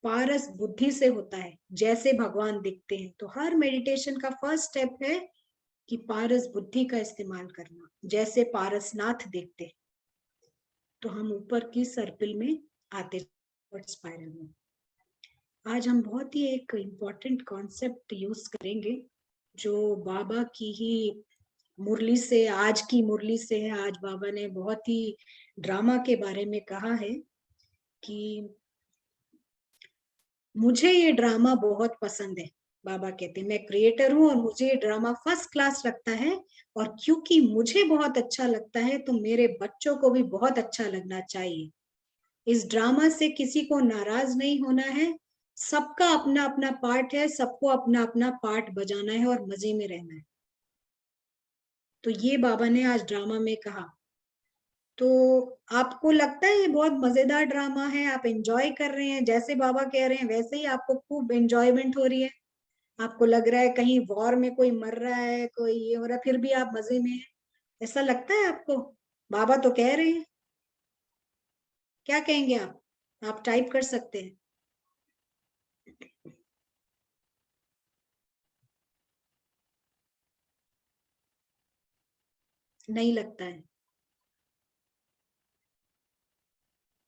S1: पारस बुद्धि से होता है, जैसे भगवान दिखते हैं। तो हर मेडिटेशन का फर्स्ट स्टेप है कि पारस बुद्धि का इस्तेमाल करना, जैसे पारसनाथ देखते हैं। तो हम ऊपर की सर्पिल में आते, स्पाइरल में। आज हम बहुत ही एक इम्पोर्टेंट कॉन्सेप्ट यूज करेंगे, जो बाबा की ही मुरली से, आज की मुरली से है। आज बाबा ने बहुत ही ड्रामा के बारे में कहा है कि मुझे ये ड्रामा बहुत पसंद है। बाबा कहते हैं मैं क्रिएटर हूँ और मुझे ये ड्रामा फर्स्ट क्लास लगता है, और क्योंकि मुझे बहुत अच्छा लगता है तो मेरे बच्चों को भी बहुत अच्छा लगना चाहिए। इस ड्रामा से किसी को नाराज नहीं होना है, सबका अपना अपना पार्ट है, सबको अपना अपना पार्ट बजाना है और मजे में रहना है। तो ये बाबा ने आज ड्रामा में कहा। तो आपको लगता है ये बहुत मजेदार ड्रामा है, आप एंजॉय कर रहे हैं, जैसे बाबा कह रहे हैं वैसे ही आपको खूब एंजॉयमेंट हो रही है? आपको लग रहा है कहीं वॉर में कोई मर रहा है, कोई ये हो रहा है, फिर भी आप मजे में हैं? ऐसा लगता है आपको? बाबा तो कह रहे हैं, क्या कहेंगे आप टाइप कर सकते हैं। नहीं लगता है,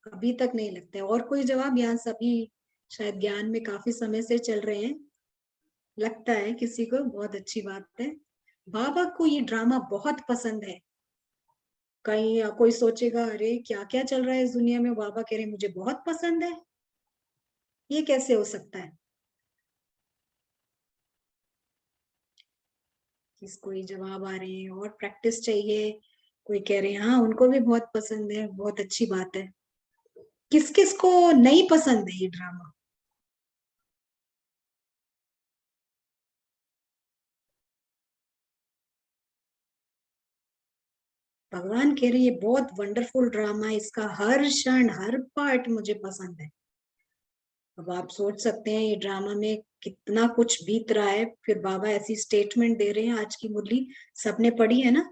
S1: अभी तक नहीं लगता है। और कोई जवाब? यहाँ सभी शायद ज्ञान में काफी समय से चल रहे हैं, लगता है किसी को। बहुत अच्छी बात है। बाबा को ये ड्रामा बहुत पसंद है। कहीं कोई सोचेगा अरे क्या क्या चल रहा है इस दुनिया में, बाबा कह रहे मुझे बहुत पसंद है, ये कैसे हो सकता है? किसको ये जवाब आ रहे हैं? और प्रैक्टिस चाहिए। कोई कह रहे हैं हाँ उनको भी बहुत पसंद है, बहुत अच्छी बात है। किस किस को नहीं पसंद है ये ड्रामा? भगवान कह रहे ये बहुत वंडरफुल ड्रामा है, इसका हर क्षण हर पार्ट मुझे पसंद है। अब आप सोच सकते हैं ये ड्रामा में कितना कुछ बीत रहा है, फिर बाबा ऐसी स्टेटमेंट दे रहे हैं। आज की मुरली सबने पढ़ी है ना?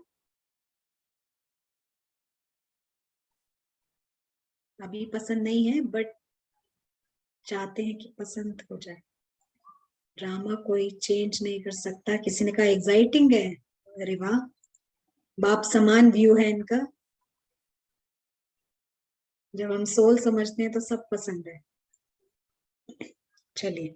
S1: अभी पसंद नहीं है बट चाहते हैं कि पसंद हो जाए। ड्रामा कोई चेंज नहीं कर सकता। किसी ने कहा एग्जाइटिंग है, अरे वाह, बाप समान व्यू है इनका। जब हम सोल समझते हैं तो सब पसंद है। चलिए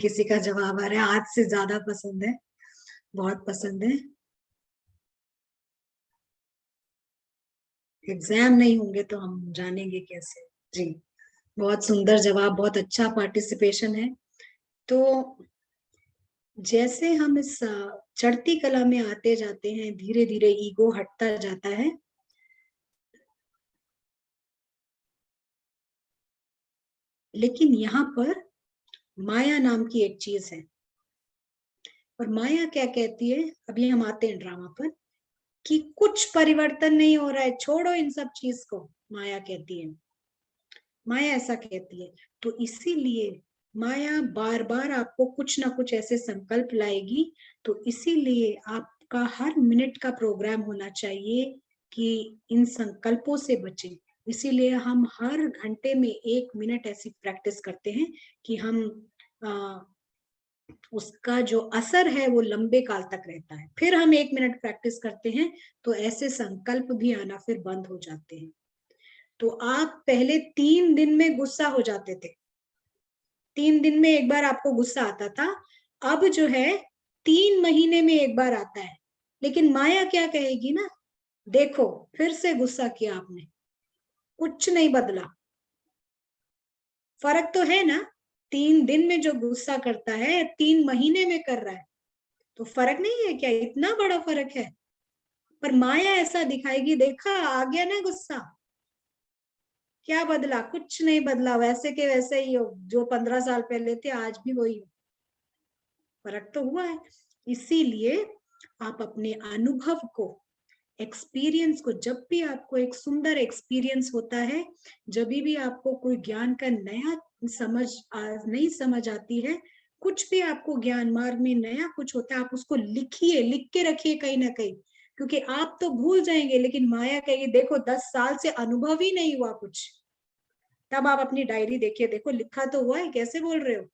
S1: किसी का जवाब आ रहा है आज से ज्यादा पसंद है, बहुत पसंद है। एग्जाम नहीं होंगे तो हम जानेंगे कैसे? जी, बहुत सुंदर जवाब, बहुत अच्छा पार्टिसिपेशन है। तो जैसे हम इस चढ़ती कला में आते जाते हैं, धीरे धीरे ईगो हटता जाता है। लेकिन यहाँ पर माया नाम की एक चीज है। और माया क्या कहती है? अभी हम आते हैं ड्रामा पर, कि कुछ परिवर्तन नहीं हो रहा है, छोड़ो इन सब चीज को, माया कहती है। माया ऐसा कहती है। तो इसीलिए माया बार बार आपको कुछ ना कुछ ऐसे संकल्प लाएगी। तो इसीलिए आपका हर मिनट का प्रोग्राम होना चाहिए कि इन संकल्पों से बचें। इसीलिए हम हर घंटे में 1 मिनट ऐसी प्रैक्टिस करते हैं कि हम उसका जो असर है वो लंबे काल तक रहता है। फिर हम 1 मिनट प्रैक्टिस करते हैं तो ऐसे संकल्प भी आना फिर बंद हो जाते हैं। तो आप पहले 3 दिन में गुस्सा हो जाते थे, 3 दिन में एक बार आपको गुस्सा आता था। अब जो है 3 महीने में एक बार आता है। लेकिन माया क्या कहेगी ना, देखो फिर से गुस्सा किया आपने, कुछ नहीं बदला। फर्क तो है ना, 3 दिन में जो गुस्सा करता है 3 महीने में कर रहा है, तो फर्क नहीं है क्या? इतना बड़ा फर्क है। पर माया ऐसा दिखाएगी, देखा आ गया ना गुस्सा, क्या बदला? कुछ नहीं बदला, वैसे के वैसे ही हो जो 15 साल पहले थे, आज भी वही हो। फर्क तो हुआ है। इसीलिए आप अपने अनुभव को, एक्सपीरियंस को, जब भी आपको एक सुंदर एक्सपीरियंस होता है, जब भी आपको कोई ज्ञान का नया नई समझ आती है, कुछ भी आपको ज्ञान मार्ग में नया कुछ होता है, आप उसको लिखिए, लिख के रखिए कहीं ना कहीं। क्योंकि आप तो भूल जाएंगे, लेकिन माया कहेगी देखो 10 साल से अनुभव ही नहीं हुआ कुछ। तब आप अपनी डायरी देखिए, देखो लिखा तो हुआ है, कैसे बोल रहे हो?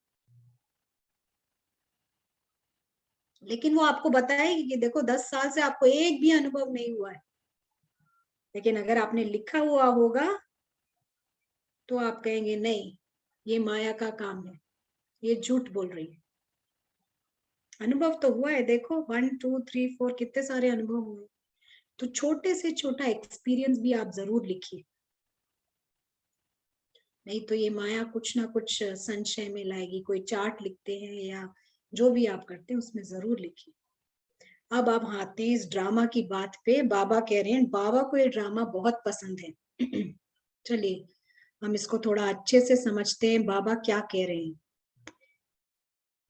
S1: लेकिन वो आपको बताएगी कि देखो 10 साल से आपको एक भी अनुभव नहीं हुआ है। लेकिन अगर आपने लिखा हुआ होगा तो आप कहेंगे नहीं, ये माया का काम है, ये झूठ बोल रही है। अनुभव तो हुआ है, देखो 1 2 3 4 कितने सारे अनुभव हुए। तो छोटे से छोटा एक्सपीरियंस भी आप जरूर लिखिए, नहीं तो ये माया कुछ ना कुछ संशय में लाएगी। कोई चार्ट लिखते हैं या जो भी आप करते हैं उसमें जरूर लिखिए। अब आप आते हैं इस ड्रामा की बात पे। बाबा कह रहे हैं बाबा को ये ड्रामा बहुत पसंद है। चलिए हम इसको थोड़ा अच्छे से समझते हैं, बाबा क्या कह रहे हैं।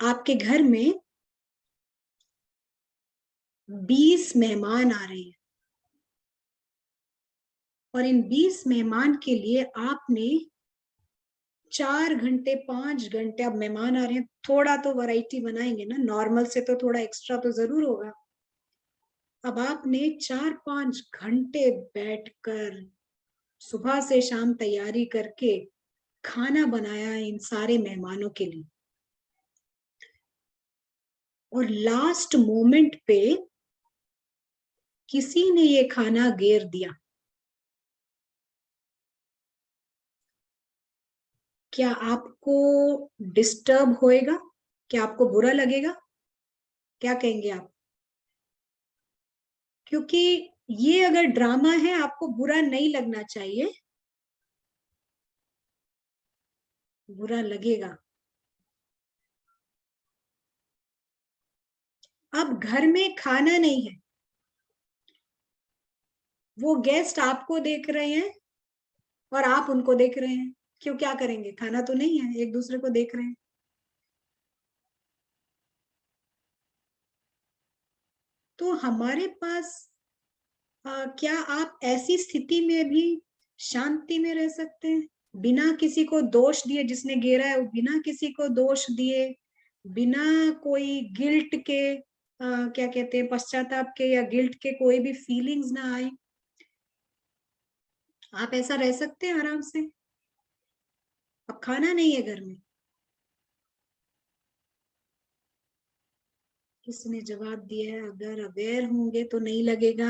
S1: आपके घर में 20 मेहमान आ रहे हैं और इन 20 मेहमान के लिए आपने 4 घंटे 5 घंटे, अब मेहमान आ रहे हैं, थोड़ा तो वैरायटी बनाएंगे ना, नॉर्मल से तो थोड़ा एक्स्ट्रा तो जरूर होगा। अब आपने 4-5 घंटे बैठकर सुबह से शाम तैयारी करके खाना बनाया इन सारे मेहमानों के लिए, और लास्ट मोमेंट पे किसी ने ये खाना गेर दिया, क्या आपको डिस्टर्ब होएगा? क्या आपको बुरा लगेगा? क्या कहेंगे आप? क्योंकि ये अगर ड्रामा है, आपको बुरा नहीं लगना चाहिए, बुरा लगेगा। अब घर में खाना नहीं है, वो गेस्ट आपको देख रहे हैं और आप उनको देख रहे हैं, क्यों? क्या करेंगे? खाना तो नहीं है, एक दूसरे को देख रहे हैं। तो हमारे पास क्या आप ऐसी स्थिति में भी शांति में रह सकते हैं, बिना किसी को दोष दिए? जिसने गिरा है बिना किसी को दोष दिए, बिना कोई गिल्ट के, क्या कहते हैं, पश्चाताप के या गिल्ट के, कोई भी फीलिंग्स ना आए, आप ऐसा रह सकते हैं आराम से? अब खाना नहीं है घर में। किसने जवाब दिया है? अगर अवेयर होंगे तो नहीं लगेगा।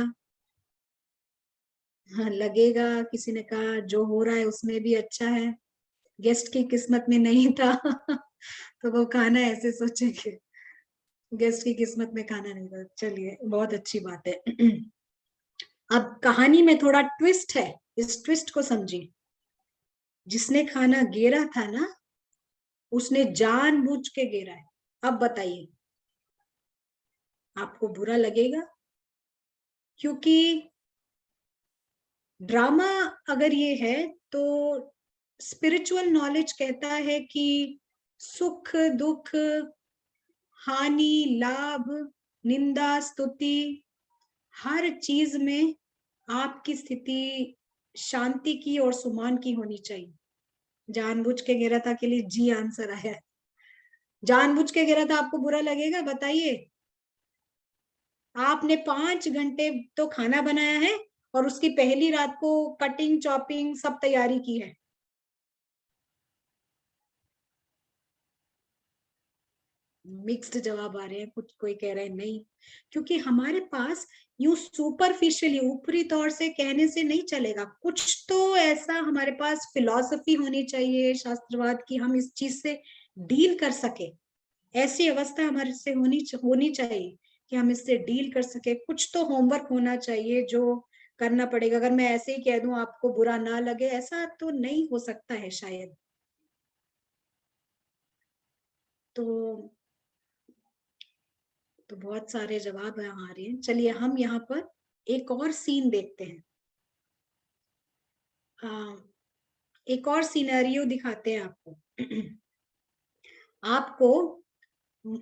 S1: हाँ लगेगा। किसी ने कहा जो हो रहा है उसमें भी अच्छा है, गेस्ट की किस्मत में नहीं था तो वो खाना ऐसे सोचेंगे, गेस्ट की किस्मत में खाना नहीं था। चलिए, बहुत अच्छी बात है। अब कहानी में थोड़ा ट्विस्ट है, इस ट्विस्ट को समझिए। जिसने खाना गिरा था ना, उसने जानबूझ के गिरा है। अब बताइए, आपको बुरा लगेगा? क्योंकि ड्रामा अगर ये है तो स्पिरिचुअल नॉलेज कहता है कि सुख दुख, हानि लाभ, निंदा स्तुति, हर चीज में आपकी स्थिति शांति की और सुमान की होनी चाहिए। जानबूझ के गिरा था के लिए जी आंसर आया है। जानबूझ के गिरा था, आपको बुरा लगेगा? बताइए। आपने 5 घंटे तो खाना बनाया है और उसकी पहली रात को कटिंग चॉपिंग सब तैयारी की है। मिक्स्ड जवाब आ रहे हैं, कुछ कोई कह रहे हैं नहीं, क्योंकि हमारे पास यूं सुपरफिशियली, ऊपरी तौर से कहने से नहीं चलेगा। कुछ तो ऐसा हमारे पास फिलॉसफी होनी चाहिए शास्त्रवाद की, हम इस चीज से डील कर सके। ऐसी अवस्था हमारे से होनी चाहिए कि हम इससे डील कर सके। कुछ तो होमवर्क होना चाहिए जो करना पड़ेगा। अगर मैं ऐसे ही कह दूं आपको बुरा ना लगे, ऐसा तो नहीं हो सकता है शायद। तो बहुत सारे जवाब आ रहे हैं। चलिए हम यहाँ पर एक और सीन देखते हैं, एक और सिनेरियो दिखाते हैं आपको। आपको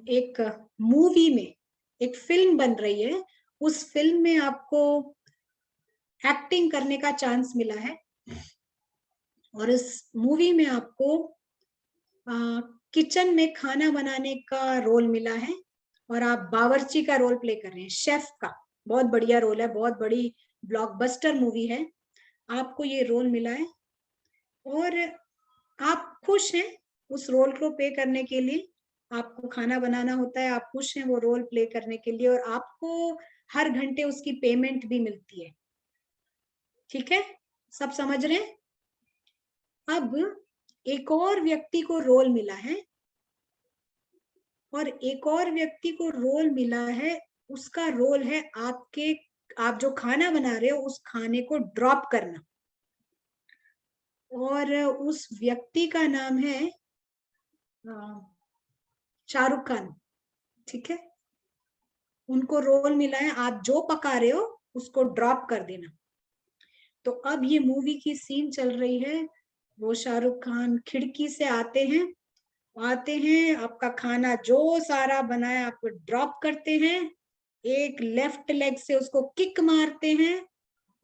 S1: एक मूवी में, एक फिल्म बन रही है, उस फिल्म में आपको एक्टिंग करने का चांस मिला है, और इस मूवी में आपको किचन में खाना बनाने का रोल मिला है, और आप बावर्ची का रोल प्ले कर रहे हैं, शेफ का। बहुत बढ़िया रोल है, बहुत बड़ी ब्लॉकबस्टर मूवी है, आपको ये रोल मिला है और आप खुश हैं उस रोल को प्ले करने के लिए। आपको खाना बनाना होता है, आप खुश हैं वो रोल प्ले करने के लिए, और आपको हर घंटे उसकी पेमेंट भी मिलती है। ठीक है, सब समझ रहे हैं? अब एक और व्यक्ति को रोल मिला है, और एक और व्यक्ति को रोल मिला है, उसका रोल है आप जो खाना बना रहे हो उस खाने को ड्रॉप करना, और उस व्यक्ति का नाम है शाहरुख खान। ठीक है, उनको रोल मिला है, आप जो पका रहे हो उसको ड्रॉप कर देना। तो अब ये मूवी की सीन चल रही है, वो शाहरुख खान खिड़की से आते हैं, आपका खाना जो सारा बनाया आपको ड्रॉप करते हैं, एक लेफ्ट लेग से उसको किक मारते हैं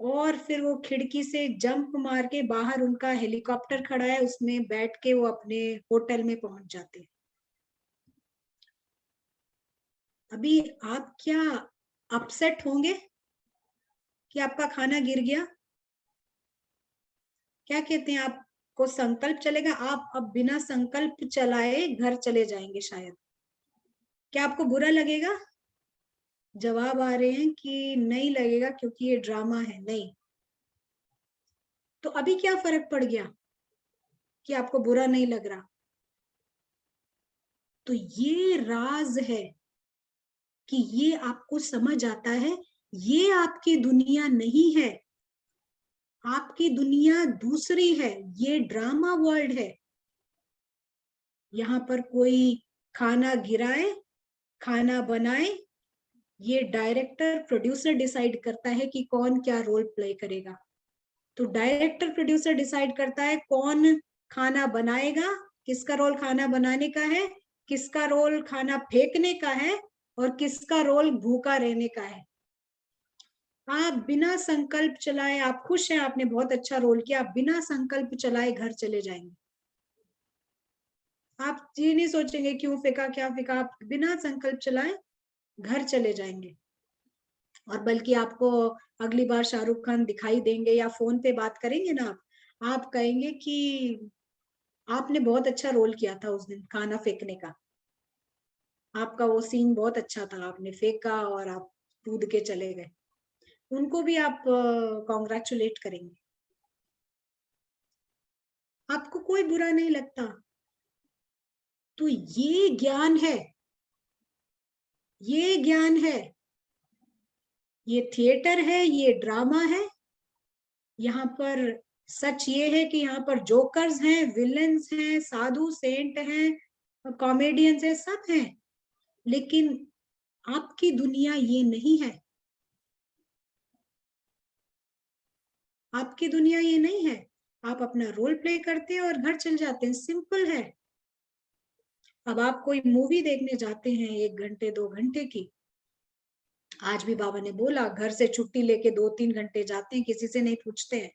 S1: और फिर वो खिड़की से जंप मार के बाहर उनका हेलीकॉप्टर खड़ा है, उसमें बैठ के वो अपने होटल में पहुंच जाते हैं। अभी आप क्या अपसेट होंगे कि आपका खाना गिर गया? क्या कहते हैं, आपको संकल्प चलेगा, आप अब बिना संकल्प चलाए घर चले जाएंगे शायद, क्या आपको बुरा लगेगा? जवाब आ रहे हैं कि नहीं लगेगा क्योंकि ये ड्रामा है। नहीं, तो अभी क्या फर्क पड़ गया कि आपको बुरा नहीं लग रहा? तो ये राज है कि ये आपको समझ आता है, ये आपकी दुनिया नहीं है, आपकी दुनिया दूसरी है, ये ड्रामा वर्ल्ड है। यहाँ पर कोई खाना गिराए, खाना बनाए, ये डायरेक्टर प्रोड्यूसर डिसाइड करता है कि कौन क्या रोल प्ले करेगा। तो डायरेक्टर प्रोड्यूसर डिसाइड करता है कौन खाना बनाएगा, किसका रोल खाना बनाने का है, किसका रोल खाना फेंकने का है, और किसका रोल भूखा रहने का है। आप बिना संकल्प चलाए, आप खुश हैं, आपने बहुत अच्छा रोल किया, आप बिना संकल्प चलाए घर चले जाएंगे। आप ये नहीं सोचेंगे क्यों फेंका, क्या फेंका, आप बिना संकल्प चलाए घर चले जाएंगे। और बल्कि आपको अगली बार शाहरुख खान दिखाई देंगे या फोन पे बात करेंगे ना, आप कहेंगे कि आपने बहुत अच्छा रोल किया था उस दिन खाना फेंकने का, आपका वो सीन बहुत अच्छा था, आपने फेंका और आप कूद के चले गए। उनको भी आप कॉन्ग्रेचुलेट करेंगे, आपको कोई बुरा नहीं लगता। तो ये ज्ञान है, ये ज्ञान है, ये थिएटर है, ये ड्रामा है। यहाँ पर सच ये है कि यहाँ पर जोकर्स हैं, विलेंस हैं, साधु सेंट हैं, कॉमेडियंस हैं, सब हैं, लेकिन आपकी दुनिया ये नहीं है, आपकी दुनिया ये नहीं है। आप अपना रोल प्ले करते हैं और घर चल जाते हैं, सिंपल है। अब आप कोई मूवी देखने जाते हैं 1 घंटे 2 घंटे की, आज भी बाबा ने बोला घर से छुट्टी लेके 2-3 घंटे जाते हैं, किसी से नहीं पूछते हैं।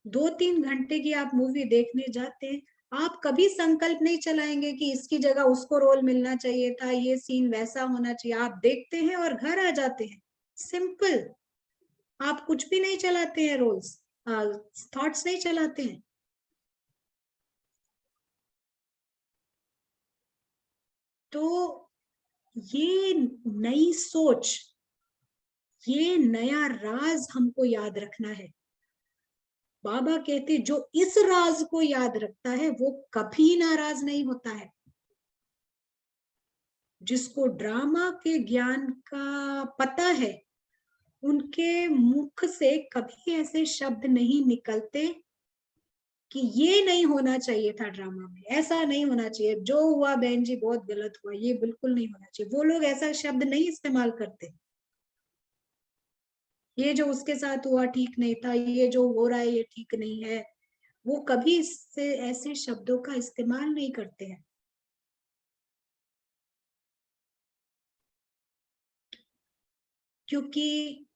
S1: 2-3 घंटे की आप मूवी देखने जाते हैं, आप कभी संकल्प नहीं चलाएंगे कि इसकी जगह उसको रोल मिलना चाहिए था, ये सीन वैसा होना चाहिए। आप देखते हैं और घर आ जाते हैं, सिंपल। आप कुछ भी नहीं चलाते हैं, रोल्स थॉट्स नहीं चलाते हैं। तो ये नई सोच, ये नया राज हमको याद रखना है। बाबा कहते जो इस राज को याद रखता है वो कभी नाराज नहीं होता है। जिसको ड्रामा के ज्ञान का पता है, उनके मुख से कभी ऐसे शब्द नहीं निकलते कि ये नहीं होना चाहिए था ड्रामा में, ऐसा नहीं होना चाहिए, जो हुआ बहन जी बहुत गलत हुआ, ये बिल्कुल नहीं होना चाहिए। वो लोग ऐसा शब्द नहीं इस्तेमाल करते। ये जो उसके साथ हुआ ठीक नहीं था, ये जो हो रहा है ये ठीक नहीं है, वो कभी इससे ऐसे शब्दों का इस्तेमाल नहीं करते हैं। क्योंकि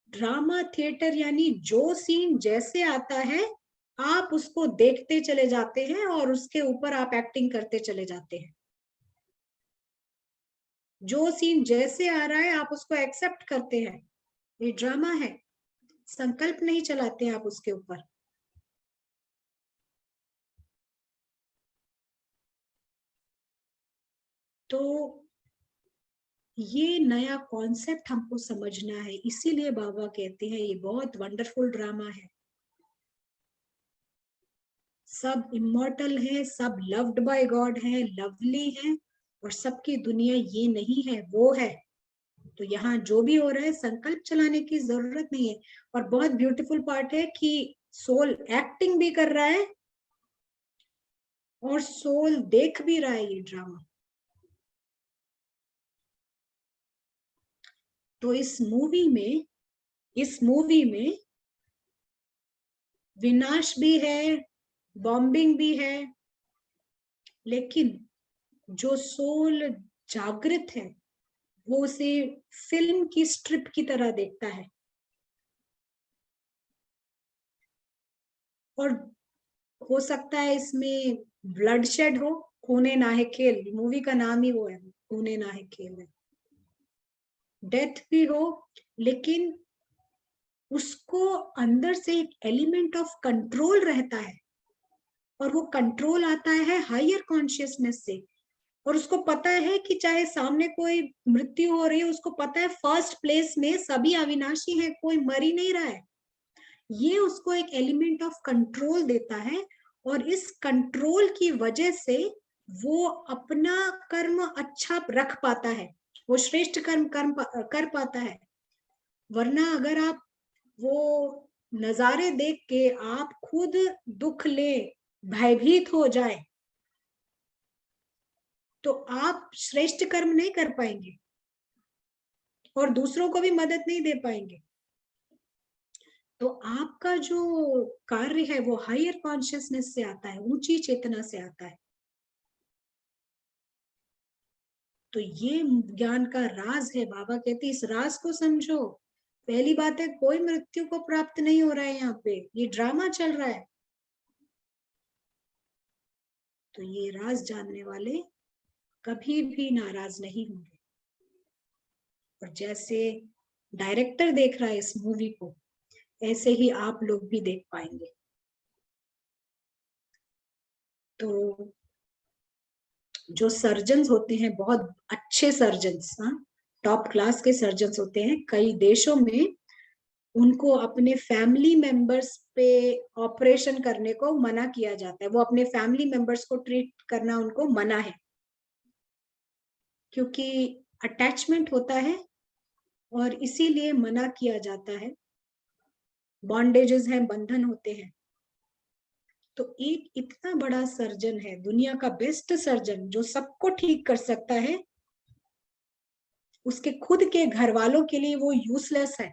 S1: ड्रामा थिएटर यानी जो सीन जैसे आता है आप उसको देखते चले जाते हैं और उसके ऊपर आप एक्टिंग करते चले जाते हैं। जो सीन जैसे आ रहा है आप उसको एक्सेप्ट करते हैं, ये ड्रामा है। संकल्प नहीं चलाते हैं आप उसके ऊपर। तो ये नया कॉन्सेप्ट हमको समझना है, इसीलिए बाबा कहते हैं ये बहुत वंडरफुल ड्रामा है। सब इमॉर्टल है, सब लव्ड बाय गॉड है, लवली है, और सबकी दुनिया ये नहीं है, वो है। तो यहाँ जो भी हो रहा है संकल्प चलाने की जरूरत नहीं है। और बहुत ब्यूटीफुल पार्ट है कि सोल एक्टिंग भी कर रहा है और सोल देख भी रहा है ये ड्रामा। तो इस मूवी में विनाश भी है, बॉम्बिंग भी है, लेकिन जो सोल जागृत है वो उसे फिल्म की स्ट्रिप की तरह देखता है। और हो सकता है इसमें ब्लडशेड हो, खूने नाहे खेल, मूवी का नाम ही वो है, खूने नाहे खेल है, डेथ भी हो, लेकिन उसको अंदर से एक एलिमेंट ऑफ कंट्रोल रहता है, और वो कंट्रोल आता है हायर कॉन्शियसनेस से, और उसको पता है कि चाहे सामने कोई मृत्यु हो रही है, उसको पता है फर्स्ट प्लेस में सभी अविनाशी है, कोई मर ही नहीं रहा है। ये उसको एक एलिमेंट ऑफ कंट्रोल देता है, और इस कंट्रोल की वजह से वो अपना कर्म अच्छा रख पाता है, वो श्रेष्ठ कर्म कर पाता है। वरना अगर आप वो नजारे देख के आप खुद दुख ले, भयभीत हो जाए, तो आप श्रेष्ठ कर्म नहीं कर पाएंगे और दूसरों को भी मदद नहीं दे पाएंगे। तो आपका जो कार्य है वो हायर कॉन्शियसनेस से आता है, ऊंची चेतना से आता है। तो ये ज्ञान का राज है। बाबा कहते हैं इस राज को समझो। पहली बात है, कोई मृत्यु को प्राप्त नहीं हो रहा है यहाँ पे, ये ड्रामा चल रहा है। तो ये राज जानने वाले कभी भी नाराज नहीं होंगे। और जैसे डायरेक्टर देख रहा है इस मूवी को, ऐसे ही आप लोग भी देख पाएंगे। तो जो सर्जन्स होते हैं, बहुत अच्छे सर्जन्स, टॉप क्लास के सर्जन्स होते हैं, कई देशों में उनको अपने फैमिली मेंबर्स पे ऑपरेशन करने को मना किया जाता है। वो अपने फैमिली मेंबर्स को ट्रीट करना उनको मना है, क्योंकि अटैचमेंट होता है और इसीलिए मना किया जाता है। बॉन्डेजेस हैं, बंधन होते हैं। तो एक इतना बड़ा सर्जन है, दुनिया का बेस्ट सर्जन, जो सबको ठीक कर सकता है, उसके खुद के घर वालों के लिए वो यूजलेस है।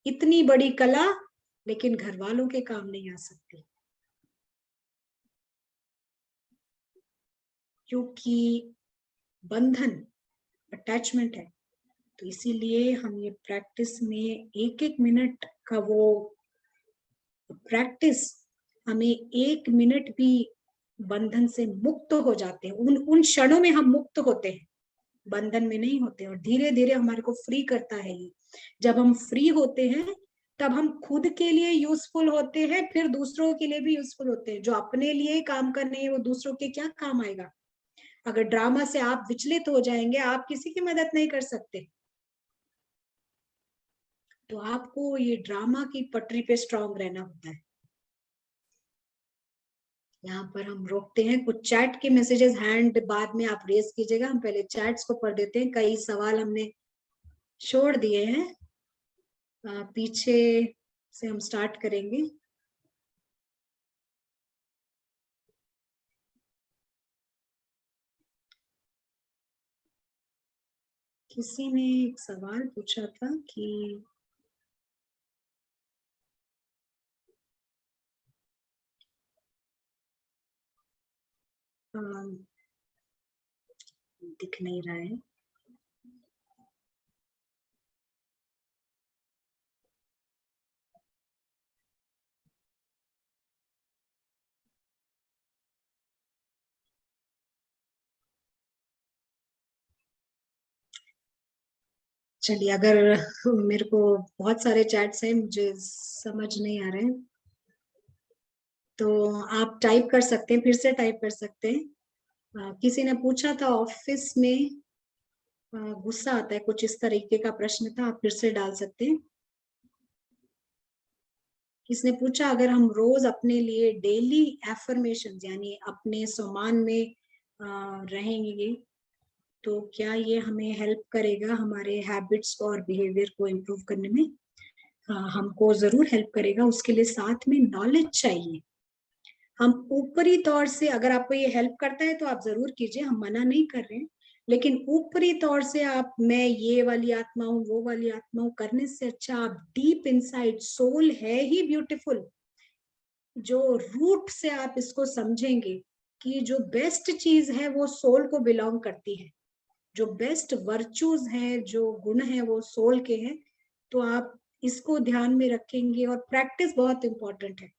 S1: इतनी बड़ी कला, लेकिन घर वालों के काम नहीं आ सकती, क्योंकि बंधन, अटैचमेंट है। तो इसीलिए हम ये प्रैक्टिस में एक एक मिनट का वो प्रैक्टिस, हमें एक मिनट भी बंधन से मुक्त हो जाते हैं। उन क्षणों में हम मुक्त होते हैं, बंधन में नहीं होते। और धीरे धीरे हमारे को फ्री करता है ये। जब हम फ्री होते हैं तब हम खुद के लिए यूजफुल होते हैं, फिर दूसरों के लिए भी यूजफुल होते हैं। जो अपने लिए काम करने हैं वो दूसरों के क्या काम आएगा। अगर ड्रामा से आप विचलित हो जाएंगे, आप किसी की मदद नहीं कर सकते। तो आपको ये ड्रामा की पटरी पे स्ट्रांग रहना होता है। यहाँ पर हम रोकते हैं। कुछ चैट के मैसेजेस हैंड बाद में आप रेज कीजिएगा, हम पहले चैट्स को पढ़ देते हैं। कई सवाल हमने छोड़ दिए हैं, पीछे से हम स्टार्ट करेंगे। किसी ने एक सवाल पूछा था कि दिख नहीं रहा है। चलिए, अगर मेरे को बहुत सारे चैट्स हैं, मुझे समझ नहीं आ रहे हैं, तो आप टाइप कर सकते हैं, फिर से टाइप कर सकते हैं। किसी ने पूछा था ऑफिस में गुस्सा आता है, कुछ इस तरीके का प्रश्न था, आप फिर से डाल सकते हैं। किसने पूछा अगर हम रोज अपने लिए डेली एफर्मेशन यानी अपने सम्मान में रहेंगे, तो क्या ये हमें हेल्प करेगा हमारे हैबिट्स और बिहेवियर को इम्प्रूव करने में? हमको जरूर हेल्प करेगा। उसके लिए साथ में नॉलेज चाहिए। हम ऊपरी तौर से, अगर आपको ये हेल्प करता है तो आप जरूर कीजिए, हम मना नहीं कर रहे हैं। लेकिन ऊपरी तौर से आप मैं ये वाली आत्मा हूँ, वो वाली आत्मा हूँ करने से अच्छा आप डीप इनसाइड, सोल है ही ब्यूटीफुल, जो रूट से आप इसको समझेंगे कि जो बेस्ट चीज है वो सोल को बिलोंग करती है, जो बेस्ट वर्चूज हैं, जो गुण है वो सोल के हैं। तो आप इसको ध्यान में रखेंगे, और प्रैक्टिस बहुत इंपॉर्टेंट है।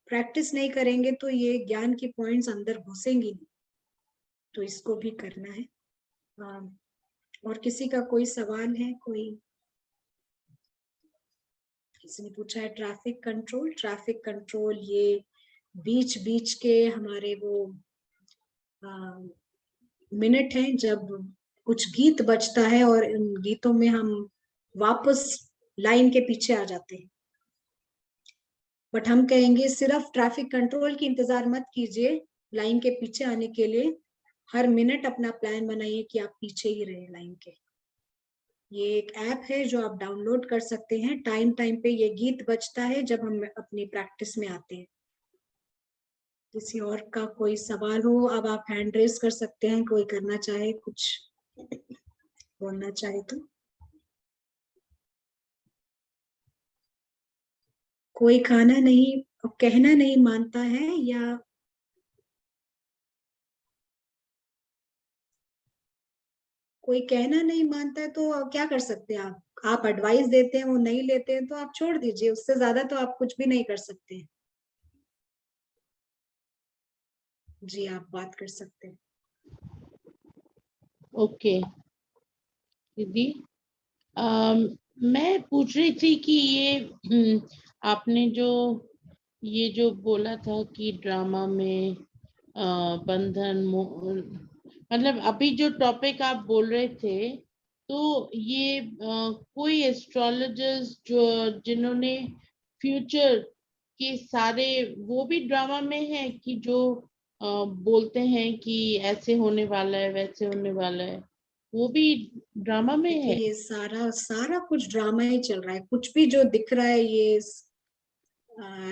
S1: प्रैक्टिस नहीं करेंगे तो ये ज्ञान की पॉइंट्स अंदर घुसेंगी नहीं, तो इसको भी करना है। और किसी का कोई सवाल है? किसी ने पूछा है ट्रैफिक कंट्रोल। ट्रैफिक कंट्रोल ये बीच बीच के हमारे वो मिनट हैं जब कुछ गीत बजता है और इन गीतों में हम वापस लाइन के पीछे आ जाते हैं। बट हम कहेंगे सिर्फ ट्रैफिक कंट्रोल की इंतजार मत कीजिए लाइन के पीछे आने के लिए, हर मिनट अपना प्लान बनाइए कि आप पीछे ही रहे लाइन के। ये एक ऐप है जो आप डाउनलोड कर सकते हैं, टाइम टाइम पे ये गीत बजता है जब हम अपनी प्रैक्टिस में आते हैं। किसी और का कोई सवाल हो, अब आप हैंड रेस कर सकते हैं, कोई करना चाहे, कुछ बोलना चाहे तो। कोई खाना नहीं, कहना नहीं मानता है, या कोई कहना नहीं मानता है तो क्या कर सकते हैं आप एडवाइस देते हैं, वो नहीं लेते हैं तो आप छोड़ दीजिए, उससे ज्यादा तो आप कुछ भी नहीं कर सकते हैं। जी आप बात कर सकते हैं।
S4: ओके दीदी, मैं पूछ रही थी कि ये आपने ये जो बोला था कि ड्रामा में बंधन मतलब अभी जो टॉपिक आप बोल रहे थे, तो ये कोई एस्ट्रोलॉजर्स जो जिन्होंने फ्यूचर के सारे वो भी ड्रामा में है कि जो बोलते हैं कि ऐसे होने वाला है वैसे होने वाला है, वो भी ड्रामा में है?
S1: ये सारा सारा कुछ ड्रामा ही चल रहा है। कुछ भी जो दिख रहा है, ये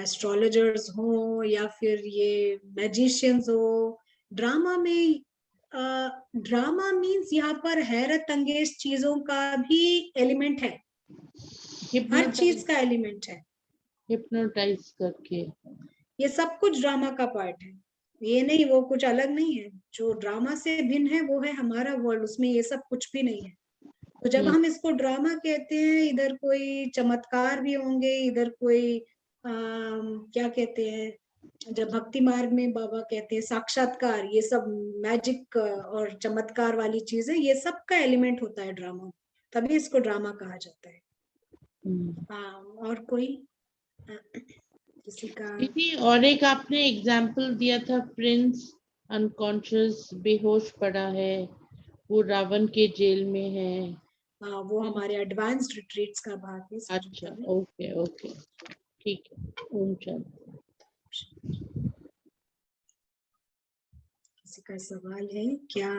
S1: एस्ट्रोलॉजर्स हो या फिर ये मैजिशियंस हो, ड्रामा में ड्रामा मीन्स यहाँ पर हैरत अंगेज चीजों का भी एलिमेंट है, हर चीज का एलिमेंट है।
S4: हिप्नोटाइज करके
S1: ये सब कुछ ड्रामा का पार्ट है, ये नहीं वो कुछ अलग नहीं है। जो ड्रामा से भिन्न है वो है हमारा वर्ल्ड, उसमें ये सब कुछ भी नहीं है। तो जब हम इसको ड्रामा कहते हैं, इधर कोई चमत्कार भी होंगे, इधर कोई क्या कहते हैं, जब भक्ति मार्ग में बाबा कहते हैं साक्षात्कार, ये सब मैजिक और चमत्कार वाली चीजें, ये सब का एलिमेंट होता है ड्रामा, तभी इसको ड्रामा कहा जाता है। और कोई किसी का?
S4: दीदी और एक आपने एग्जाम्पल दिया था, प्रिंस अनकॉन्शियस बेहोश पड़ा है, वो रावण के जेल में है।
S1: वो हमारे एडवांस्ड रिट्रीट्स का भाग है।
S4: अच्छा ओके ओके ठीक है। ओम शांति।
S1: किसी का सवाल है क्या?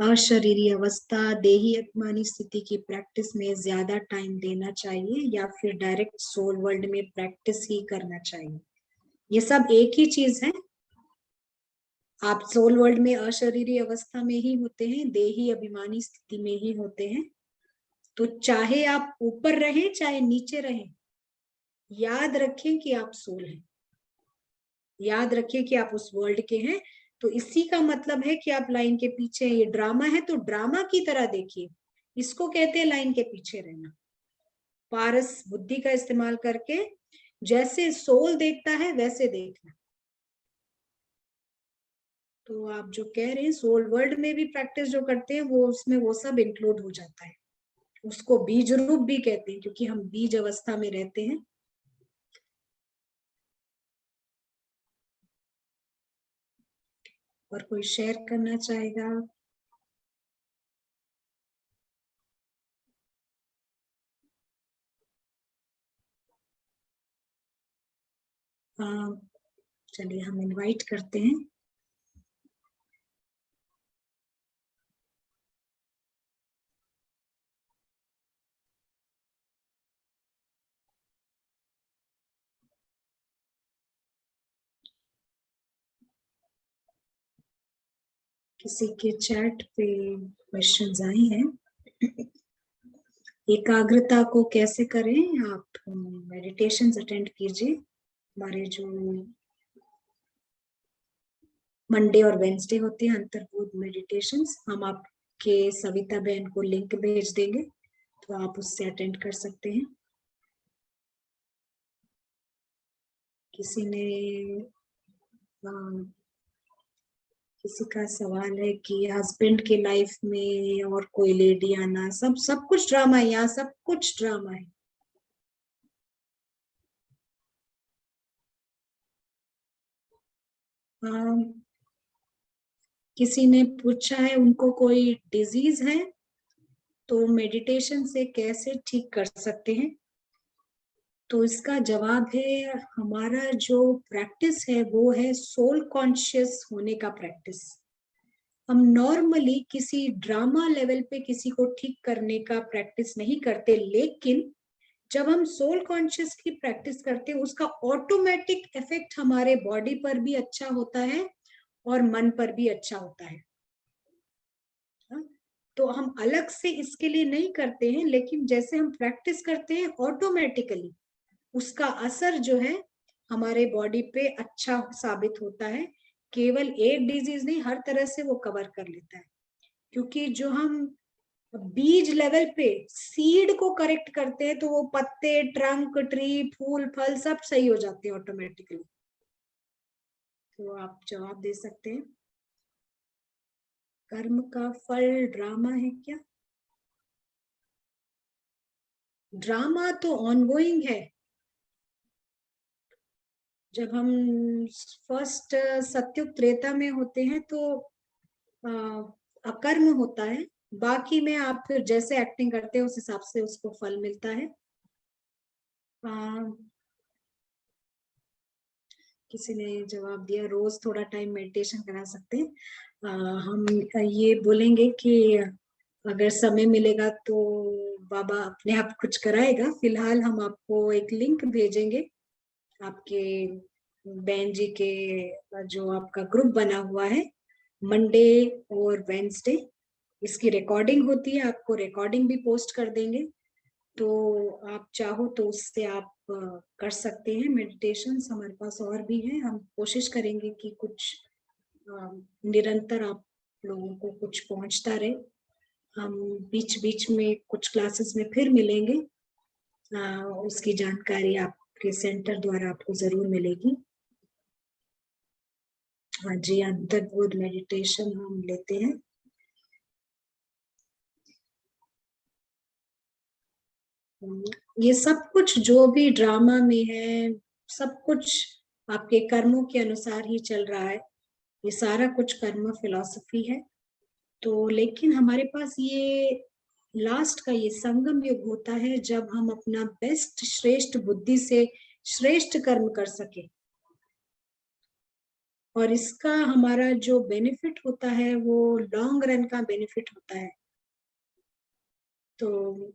S1: अशरीरी अवस्था देही आत्मानी स्थिति की प्रैक्टिस में ज्यादा टाइम देना चाहिए या फिर डायरेक्ट सोल वर्ल्ड में प्रैक्टिस ही करना चाहिए? ये सब एक ही चीज है। आप सोल वर्ल्ड में अशरीरी अवस्था में ही होते हैं, देही अभिमानी स्थिति में ही होते हैं। तो चाहे आप ऊपर रहें चाहे नीचे रहें, याद रखें कि आप सोल हैं, याद रखें कि आप उस वर्ल्ड के हैं। तो इसी का मतलब है कि आप लाइन के पीछे, ये ड्रामा है तो ड्रामा की तरह देखिए, इसको कहते हैं लाइन के पीछे रहना। पारस बुद्धि का इस्तेमाल करके जैसे सोल देखता है वैसे देखना। तो आप जो कह रहे हैं सोल वर्ल्ड में भी प्रैक्टिस जो करते हैं, वो उसमें वो सब इंक्लूड हो जाता है। उसको बीज रूप भी कहते हैं क्योंकि हम बीज अवस्था में रहते हैं। और कोई शेयर करना चाहेगा? चलिए हम इनवाइट करते हैं। किसी के चैट पे क्वेश्चंस आए हैं। एकाग्रता को कैसे करें? आप मेडिटेशन अटेंड कीजिए। हमारे जो मंडे और वेंसडे होते हैं अंतर्बोध मेडिटेशंस, हम आपके सविता बहन को लिंक भेज देंगे, तो आप उससे अटेंड कर सकते हैं। किसी ने किसी का सवाल है कि हस्बैंड के लाइफ में और कोई लेडी आना, सब कुछ ड्रामा है यहाँ, सब कुछ ड्रामा है। किसी ने पूछा है उनको कोई डिजीज है तो मेडिटेशन से कैसे ठीक कर सकते हैं। तो इसका जवाब है, हमारा जो प्रैक्टिस है वो है सोल कॉन्शियस होने का प्रैक्टिस। हम नॉर्मली किसी ड्रामा लेवल पे किसी को ठीक करने का प्रैक्टिस नहीं करते, लेकिन जब हम सोल कॉन्शियस की प्रैक्टिस करते हैं उसका ऑटोमेटिक इफेक्ट हमारे बॉडी पर भी अच्छा होता है और मन पर भी अच्छा होता है। तो हम अलग से इसके लिए नहीं करते हैं, लेकिन जैसे हम प्रैक्टिस करते हैं ऑटोमेटिकली उसका असर जो है हमारे बॉडी पे अच्छा साबित होता है। केवल एक डिजीज नहीं, हर तरह से वो कवर कर लेता है। क्योंकि जो हम बीज लेवल पे सीड को करेक्ट करते हैं तो वो पत्ते, ट्रंक, ट्री, फूल, फल सब सही हो जाते हैं ऑटोमेटिकली। तो आप जवाब दे सकते हैं, कर्म का फल ड्रामा है क्या? ड्रामा तो ऑनगोइंग है। जब हम फर्स्ट सत्युग त्रेता में होते हैं तो अकर्म होता है, बाकी में आप फिर जैसे एक्टिंग करते हैं उस हिसाब से उसको फल मिलता है। किसी ने जवाब दिया रोज थोड़ा टाइम मेडिटेशन करा सकते हैं। हम ये बोलेंगे कि अगर समय मिलेगा तो बाबा अपने आप कुछ कराएगा। फिलहाल हम आपको एक लिंक भेजेंगे आपके बहन जी के जो आपका ग्रुप बना हुआ है, मंडे और वेंसडे इसकी रिकॉर्डिंग होती है, आपको रिकॉर्डिंग भी पोस्ट कर देंगे। तो आप चाहो तो उससे आप कर सकते हैं मेडिटेशन। हमारे पास और भी है, हम कोशिश करेंगे कि कुछ निरंतर आप लोगों को कुछ पहुंचता रहे। हम बीच बीच में कुछ क्लासेस में फिर मिलेंगे, उसकी जानकारी आपके सेंटर द्वारा आपको जरूर मिलेगी। हाँ जी, अंतर्बोध मेडिटेशन हम लेते हैं। ये सब कुछ जो भी ड्रामा में है, सब कुछ आपके कर्मों के अनुसार ही चल रहा है। ये सारा कुछ कर्म फिलॉसफी है। तो लेकिन हमारे पास ये लास्ट का ये संगम युग होता है जब हम अपना बेस्ट श्रेष्ठ बुद्धि से श्रेष्ठ कर्म कर सके, और इसका हमारा जो बेनिफिट होता है वो लॉन्ग रन का बेनिफिट होता है। तो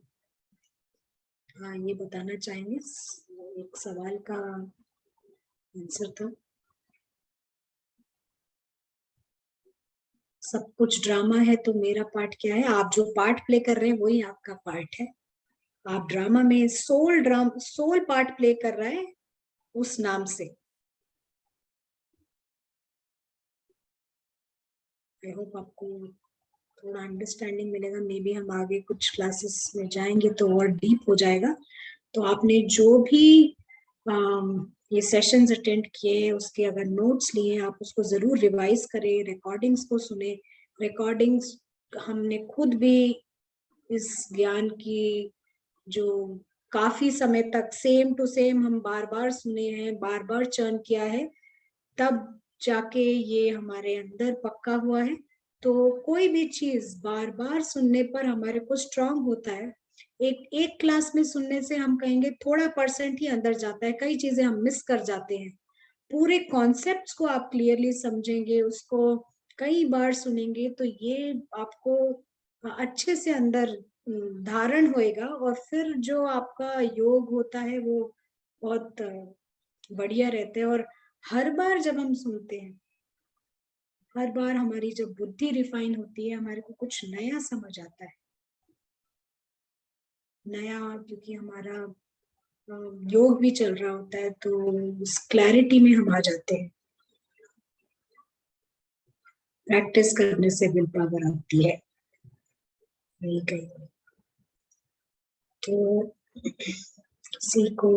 S1: हाँ, ये बताना चाहेंगे, एक सवाल का आंसर था। सब कुछ ड्रामा है तो मेरा पार्ट क्या है? आप जो पार्ट प्ले कर रहे हैं वही आपका पार्ट है। आप ड्रामा में सोल पार्ट प्ले कर रहा है उस नाम से। आई होप आपको थोड़ा अंडरस्टैंडिंग मिलेगा। मे बी हम आगे कुछ क्लासेस में जाएंगे तो और डीप हो जाएगा। तो आपने जो भी ये सेशंस अटेंड किए उसके अगर नोट्स लिए आप उसको जरूर रिवाइज करें, रिकॉर्डिंग्स को सुने। रिकॉर्डिंग्स हमने खुद भी इस ज्ञान की जो काफी समय तक सेम टू सेम हम बार बार सुने हैं, बार बार चर्न किया है, तब जाके ये हमारे अंदर पक्का हुआ है। तो कोई भी चीज बार बार सुनने पर हमारे को स्ट्रांग होता है। एक क्लास में सुनने से हम कहेंगे थोड़ा परसेंट ही अंदर जाता है, कई चीजें हम मिस कर जाते हैं। पूरे कॉन्सेप्ट्स को आप क्लियरली समझेंगे, उसको कई बार सुनेंगे तो ये आपको अच्छे से अंदर धारण होएगा, और फिर जो आपका योग होता है वो बहुत बढ़िया रहते हैं। और हर बार जब हम सुनते हैं, हर बार हमारी जब बुद्धि रिफाइन होती है, हमारे को कुछ नया समझ आता है। नया, क्योंकि हमारा योग भी चल रहा होता है तो उस क्लैरिटी में हम आ जाते हैं। प्रैक्टिस करने से विल पावर आती है। तो किसी को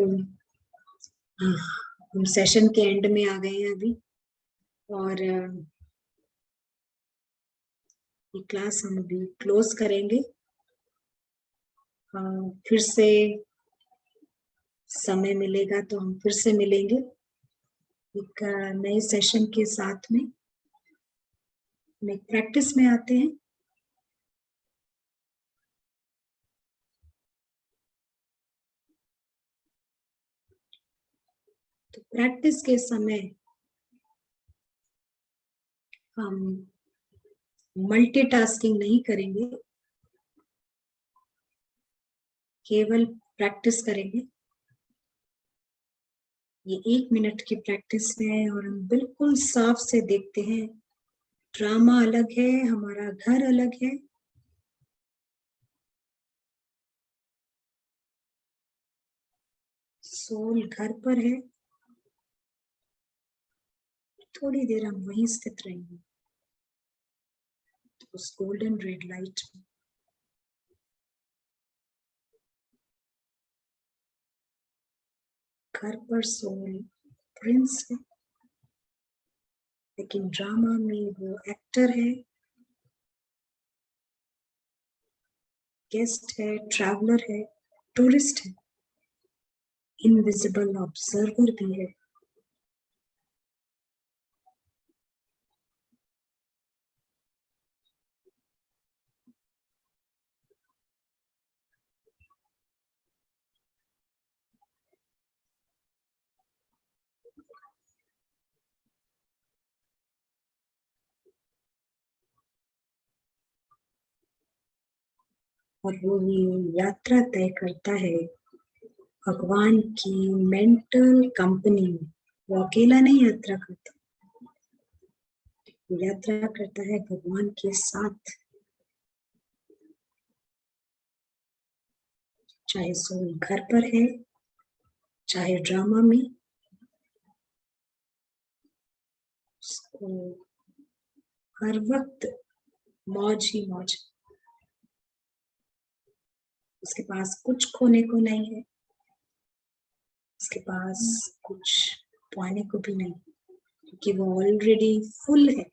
S1: हम सेशन के एंड में आ गए हैं अभी, और ये क्लास हम अभी क्लोज करेंगे। फिर से समय मिलेगा तो हम फिर से मिलेंगे एक नए सेशन के साथ में। हम एक प्रैक्टिस में आते हैं। तो प्रैक्टिस के समय हम मल्टीटास्किंग नहीं करेंगे, केवल प्रैक्टिस करेंगे। ये 1 मिनट की प्रैक्टिस है और हम बिल्कुल साफ से देखते हैं, ड्रामा अलग है, हमारा घर अलग है। सोल घर पर है। थोड़ी देर हम वहीं स्थित रहेंगे उस गोल्डन रेड लाइट में। घर पर सोल प्रिंस है, लेकिन ड्रामा में वो एक्टर है, गेस्ट है, ट्रैवलर है, टूरिस्ट है, इनविजिबल ऑब्जर्वर भी है। और वो ये यात्रा तय करता है भगवान की मेंटल कंपनी में। वो अकेला नहीं यात्रा करता, वो यात्रा करता है भगवान के साथ। चाहे सोल घर पर है, चाहे ड्रामा में, उसको हर वक्त मौज ही मौज। उसके पास कुछ खोने को नहीं है, उसके पास कुछ पाने को भी नहीं, क्योंकि वो ऑलरेडी फुल है।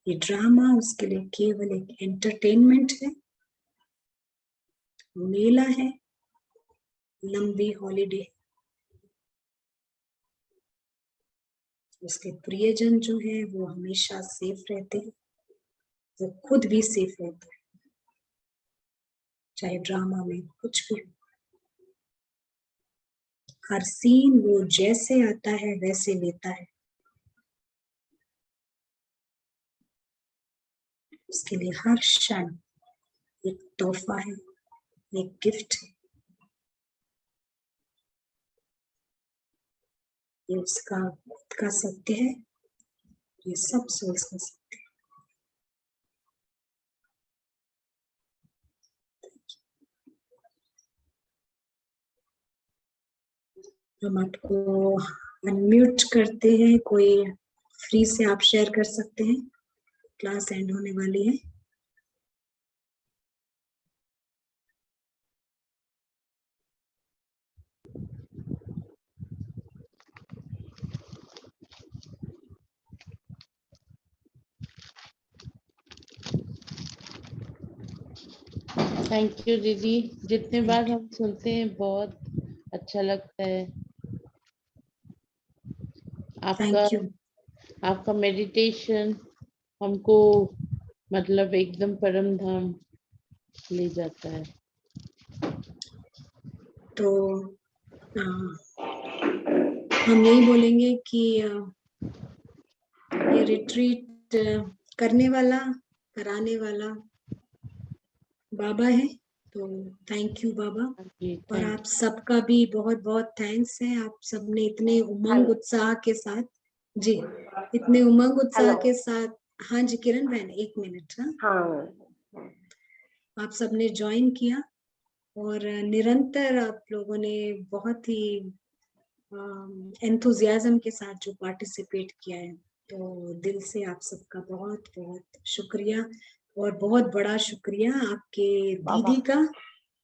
S1: ये ड्रामा उसके लिए केवल एक एंटरटेनमेंट है, मेला है, लंबी हॉलीडे। उसके प्रियजन जो है वो हमेशा सेफ रहते हैं, वो खुद भी सेफ रहता है, चाहे ड्रामा में कुछ भी हो। हर सीन वो जैसे आता है वैसे लेता है। उसके लिए हर क्षण एक तोहफा है, एक गिफ्ट है। ये उसका खुद का सत्य है, ये सब सोल्स का सत्य है। हम आपको अनम्यूट करते हैं, कोई फ्री से आप शेयर कर सकते हैं, क्लास एंड होने वाली है।
S4: थैंक यू दीदी, जितने बार हम सुनते हैं बहुत अच्छा लगता है।
S1: Thank you.
S4: आपका मेडिटेशन हमको मतलब एकदम परम धाम ले जाता है।
S1: तो हम यही बोलेंगे कि ये रिट्रीट करने वाला, कराने वाला बाबा है। तो थैंक यू बाबा।
S4: जी,
S1: और आप सबका भी बहुत बहुत थैंक्स है। आप सबने इतने उमंग उत्साह के साथ, जी इतने उमंग उत्साह के साथ, हाँ जी किरण बहन 1 मिनट। हाँ, आप सबने ज्वाइन किया और निरंतर आप लोगों ने बहुत ही एंथुजियाज्म के साथ जो पार्टिसिपेट किया है, तो दिल से आप सबका बहुत बहुत शुक्रिया। और बहुत बड़ा शुक्रिया आपके दीदी का,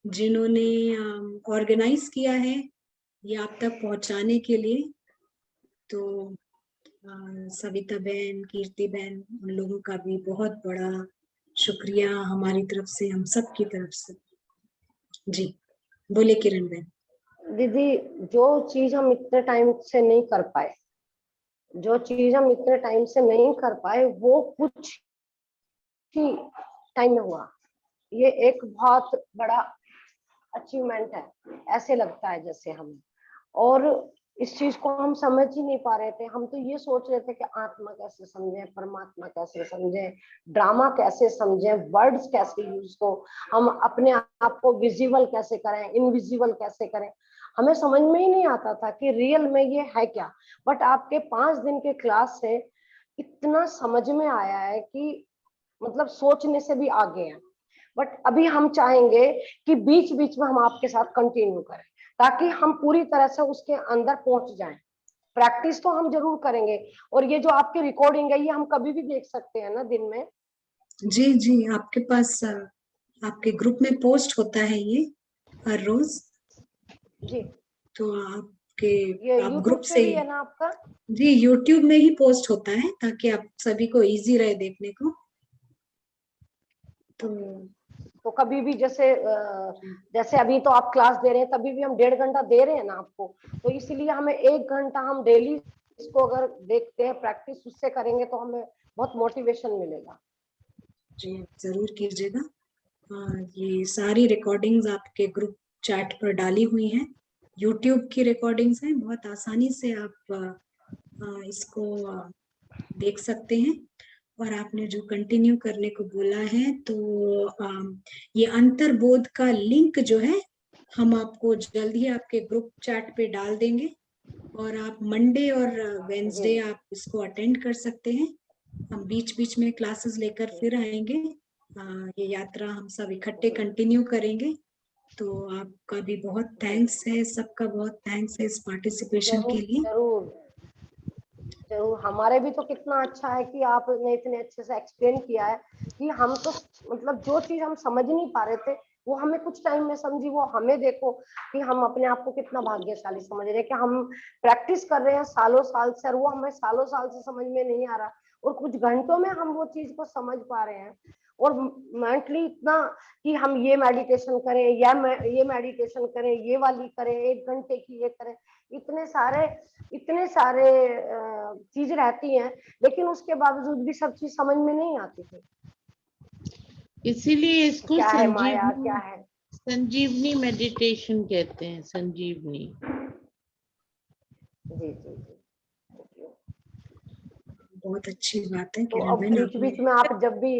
S1: जिन्होंने ऑर्गेनाइज किया है ये आप तक पहुंचाने के लिए। तो सविता बहन, कीर्ति बहन, उन लोगों का भी बहुत बड़ा शुक्रिया हमारी तरफ से, हम सब की तरफ से। जी बोले किरण बहन।
S5: दीदी, जो चीज हम इतने टाइम से नहीं कर पाए, जो चीज हम इतने टाइम से नहीं कर पाए, वो कुछ ही टाइम में हुआ। ये एक बहुत बड़ा अचीवमेंट है, ऐसे लगता है जैसे हमें। और इस चीज को हम समझ ही नहीं पा रहे थे। हम तो ये सोच रहे थे कि आत्मा कैसे समझे, परमात्मा कैसे समझे, ड्रामा कैसे समझे, वर्ड्स कैसे यूज हो, हम अपने आप को विजिबल कैसे करें, इनविजिबल कैसे करें। हमें समझ में ही नहीं आता था कि रियल में ये है क्या। बट आपके 5 दिन के क्लास से इतना समझ में आया है कि मतलब सोचने से भी आगे है। बट अभी हम चाहेंगे कि बीच बीच में हम आपके साथ कंटिन्यू करें, ताकि हम पूरी तरह से उसके अंदर पहुंच जाएं। प्रैक्टिस तो हम जरूर करेंगे, और ये जो आपकी रिकॉर्डिंग है ये हम कभी भी देख सकते हैं ना दिन में?
S1: जी जी, आपके पास आपके ग्रुप में पोस्ट होता है ये हर रोज।
S5: जी,
S1: तो आपके
S5: ये
S1: आप
S5: यूट्यूब
S1: ग्रुप
S5: पे
S1: से
S5: भी है ना आपका?
S1: जी यूट्यूब में ही पोस्ट होता है, ताकि आप सभी को इजी रहे देखने को। तो
S5: कभी भी जैसे अभी तो आप क्लास दे रहे हैं, तभी भी हम 1.5 घंटा दे रहे हैं ना आपको, तो इसलिए हमें 1 घंटा हम डेली इसको अगर देखते हैं, प्रैक्टिस उससे करेंगे तो हमें बहुत मोटिवेशन मिलेगा।
S1: जी जरूर कीजिएगा। ये सारी रिकॉर्डिंग्स आपके ग्रुप चैट पर डाली हुई हैं, यूट्यूब की रिकॉर्डिंग्स हैं। बहुत आसानी से आप इसको देख सकते हैं। और आपने जो कंटिन्यू करने को बोला है, तो ये अंतर्बोध का लिंक जो है हम आपको जल्द ही आपके ग्रुप चैट पे डाल देंगे, और आप मंडे और वेंसडे आप इसको अटेंड कर सकते हैं। हम बीच बीच में क्लासेस लेकर फिर आएंगे। ये यात्रा हम सब इकट्ठे कंटिन्यू करेंगे। तो आपका भी बहुत थैंक्स है, सबका बहुत थैंक्स है इस पार्टिसिपेशन के
S5: जरूर
S1: लिए।
S5: जरूर जरूर, हमारे भी तो कितना अच्छा है कि आपने इतने अच्छे से एक्सप्लेन किया है कि हम तो मतलब जो चीज हम समझ नहीं पा रहे थे वो हमें कुछ टाइम में समझी। वो हमें देखो कि हम अपने आप को कितना भाग्यशाली समझ रहे हैं कि हम प्रैक्टिस कर रहे हैं सालों साल से, और वो हमें सालों साल से समझ में नहीं आ रहा, और कुछ घंटों में हम वो चीज को समझ पा रहे हैं। और मेंटली इतना कि हम ये मेडिटेशन करें, या ये मेडिटेशन करें, ये वाली करें, 1 घंटे की ये करें, इतने सारे चीज रहती हैं, लेकिन उसके बावजूद भी सब चीज समझ में नहीं आती थी।
S4: इसीलिए इसको
S5: क्या है माया, क्या है?
S4: संजीवनी मेडिटेशन कहते हैं, संजीवनी।
S5: जी जी जी,
S1: बहुत अच्छी बात है
S5: तो
S1: किरण
S5: अब
S1: बहन,
S5: बीच
S1: आपने
S5: बीच में आप जब भी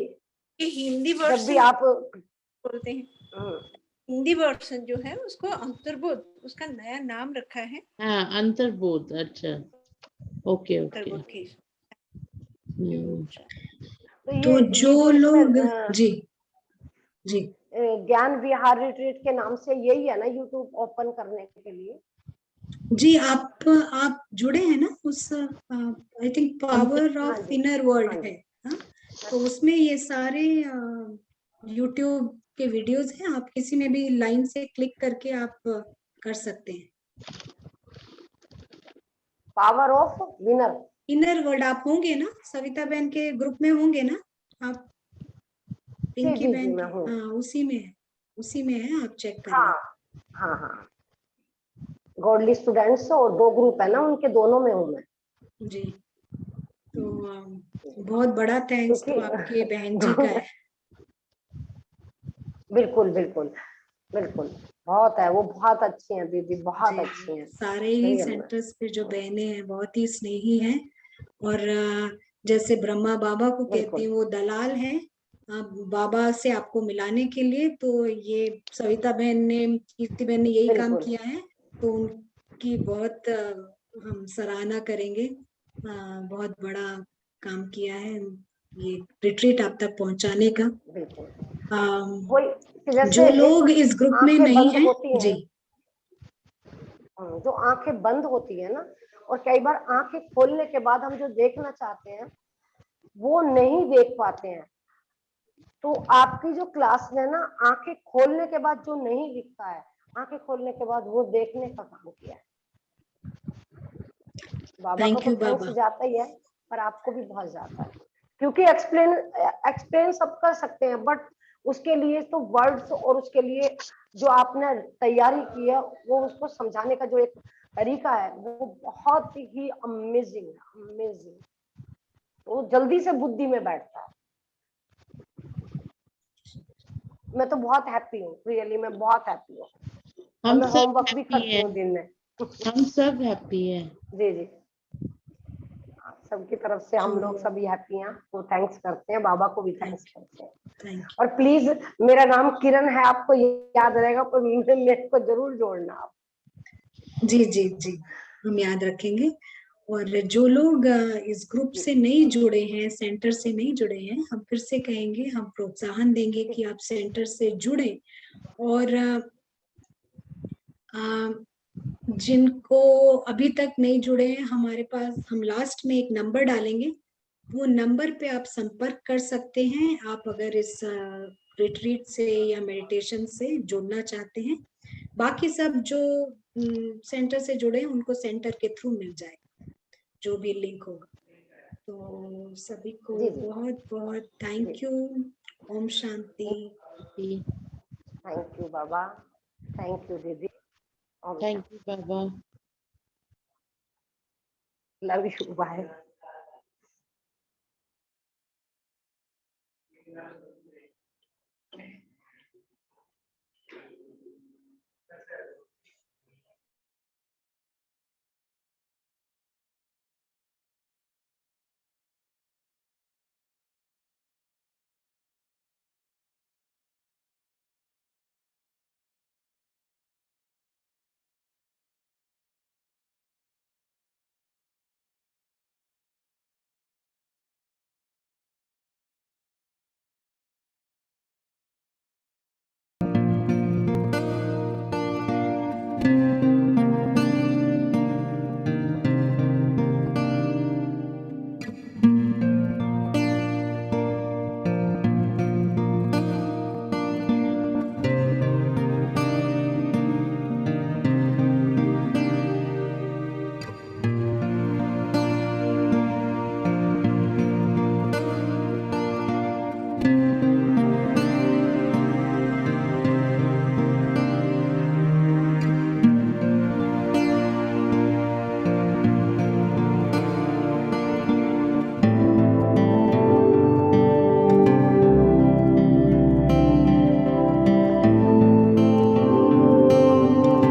S6: हिंदी
S5: जब
S6: वर्ड
S5: भी आप
S6: बोलते हैं, हिंदी वर्षन जो है उसको अंतर्बोध, उसका नया नाम रखा है।
S4: हाँ, अंतर्बोध। अच्छा, ओके ओके।
S6: अंतर्बोध की
S1: तो
S5: ये
S1: जो
S5: जो
S1: लोग
S5: इसमें
S1: जी जी
S5: ज्ञान विहार रिट्रीट के नाम से यही है ना यूट्यूब ओपन करने के लिए?
S1: जी, आप जुड़े हैं ना उस आई थिंक पावर
S5: हाँ
S1: ऑफ
S5: जी,
S1: इनर
S5: हाँ
S1: वर्ल्ड
S5: जी।
S1: है। हाँ, तो उसमें ये सारे यूट्यूब के वीडियोस हैं, आप किसी में भी लाइन से क्लिक करके आप कर सकते हैं।
S5: Power of winner,
S1: inner world आप होंगे ना, सविता बहन के ग्रुप में होंगे ना आप,
S5: जी
S1: पिंकी
S5: जी जी,
S1: बहन
S5: मैं
S1: के?
S5: हूँ।
S1: हाँ, उसी में है, आप चेक कर
S5: हाँ
S1: लें।
S5: हाँ हाँ, गॉडली स्टूडेंट्स और 2 ग्रुप है ना, उनके दोनों में हूँ मैं।
S1: जी, तो बहुत बड़ा थैंक्स तो आपके बहन जी का
S5: क्योंकि
S1: है।
S5: बिल्कुल बिल्कुल बिल्कुल, बहुत है, वो बहुत अच्छी हैं दीदी, बहुत
S1: जी,
S5: अच्छी हैं
S1: सारे ही
S5: रियल में।
S1: सेंटर्स पे जो बहनें हैं बहुत ही स्नेही हैं। और जैसे ब्रह्मा बाबा को कहते हैं,
S5: बिल्कुल
S1: वो दलाल हैं बाबा से आपको मिलाने के लिए। तो ये सविता बहन ने, कीर्ति बहन ने यही काम
S5: बिल्कुल
S1: किया है, तो उनकी बहुत हम सराहना करेंगे। बहुत बड़ा काम किया है ये रिट्रीट आप तक पहुंचाने का।
S5: बिल्कुल।
S1: अम,
S5: वही कि जैसे
S1: जो
S5: एक
S1: लोग इस ग्रुप में
S5: आंखें
S1: नहीं
S5: बंद
S1: हैं,
S5: होती
S1: जी
S5: हैं, जो आंखें बंद होती है ना, और कई बार आंखें खोलने के बाद हम जो देखना चाहते हैं वो नहीं देख पाते हैं, तो आपकी जो क्लास है ना, आंखें खोलने के बाद जो नहीं दिखता है, आंखें खोलने के बाद वो देखने का काम किया है। बाबा
S1: Thank
S5: को तो
S1: you,
S5: थैंक्स
S1: बाबा।
S5: जाता ही है, पर आपको भी बहुत जाता है, क्योंकि एक्सप्लेन सब कर सकते हैं, बट उसके लिए तो वर्ड्स और उसके लिए जो आपने तैयारी की है वो उसको समझाने का जो एक तरीका है वो बहुत ही अमेजिंग अमेजिंग, वो जल्दी से बुद्धि में बैठता है। मैं तो बहुत हैप्पी हूँ, रियली मैं बहुत हैप्पी हूँ, और
S4: हम
S5: मैं
S4: सब
S5: होमवर्क भी
S4: हैप्पी
S5: करती
S4: हैं,
S5: हूँ दिन में।
S4: हम सब हैप्पी हैं।
S5: जी जी, सबकी तरफ से हम लोग सभी हैप्पी हैं, तो थैंक्स करते हैं, बाबा को भी थैंक्स करते हैं।
S1: Thank you.
S5: और प्लीज, मेरा नाम किरण है, आपको याद रहेगा, पर मेरे को जरूर जोड़ना आप।
S1: जी जी जी, हम याद रखेंगे। और जो लोग इस ग्रुप से नहीं जुड़े हैं, सेंटर से नहीं जुड़े हैं, हम फिर से कहेंगे, हम प्रोत्साहन देंगे कि आप सेंटर से जुड़े। और जिनको अभी तक नहीं जुड़े हैं, हमारे पास, हम लास्ट में एक नंबर डालेंगे, वो नंबर पे आप संपर्क कर सकते हैं। आप अगर इस रिट्रीट से या मेडिटेशन से जुड़ना चाहते हैं। बाकी सब जो सेंटर से जुड़े हैं उनको सेंटर के थ्रू मिल जाएगा जो भी लिंक होगा। तो सभी को
S5: जी जी
S1: बहुत बहुत थैंक यू। ओम शांति।
S5: थैंक यू बाबा, थैंक यू दीदी,
S4: थैंक यू बाबा।
S5: Love you, bye.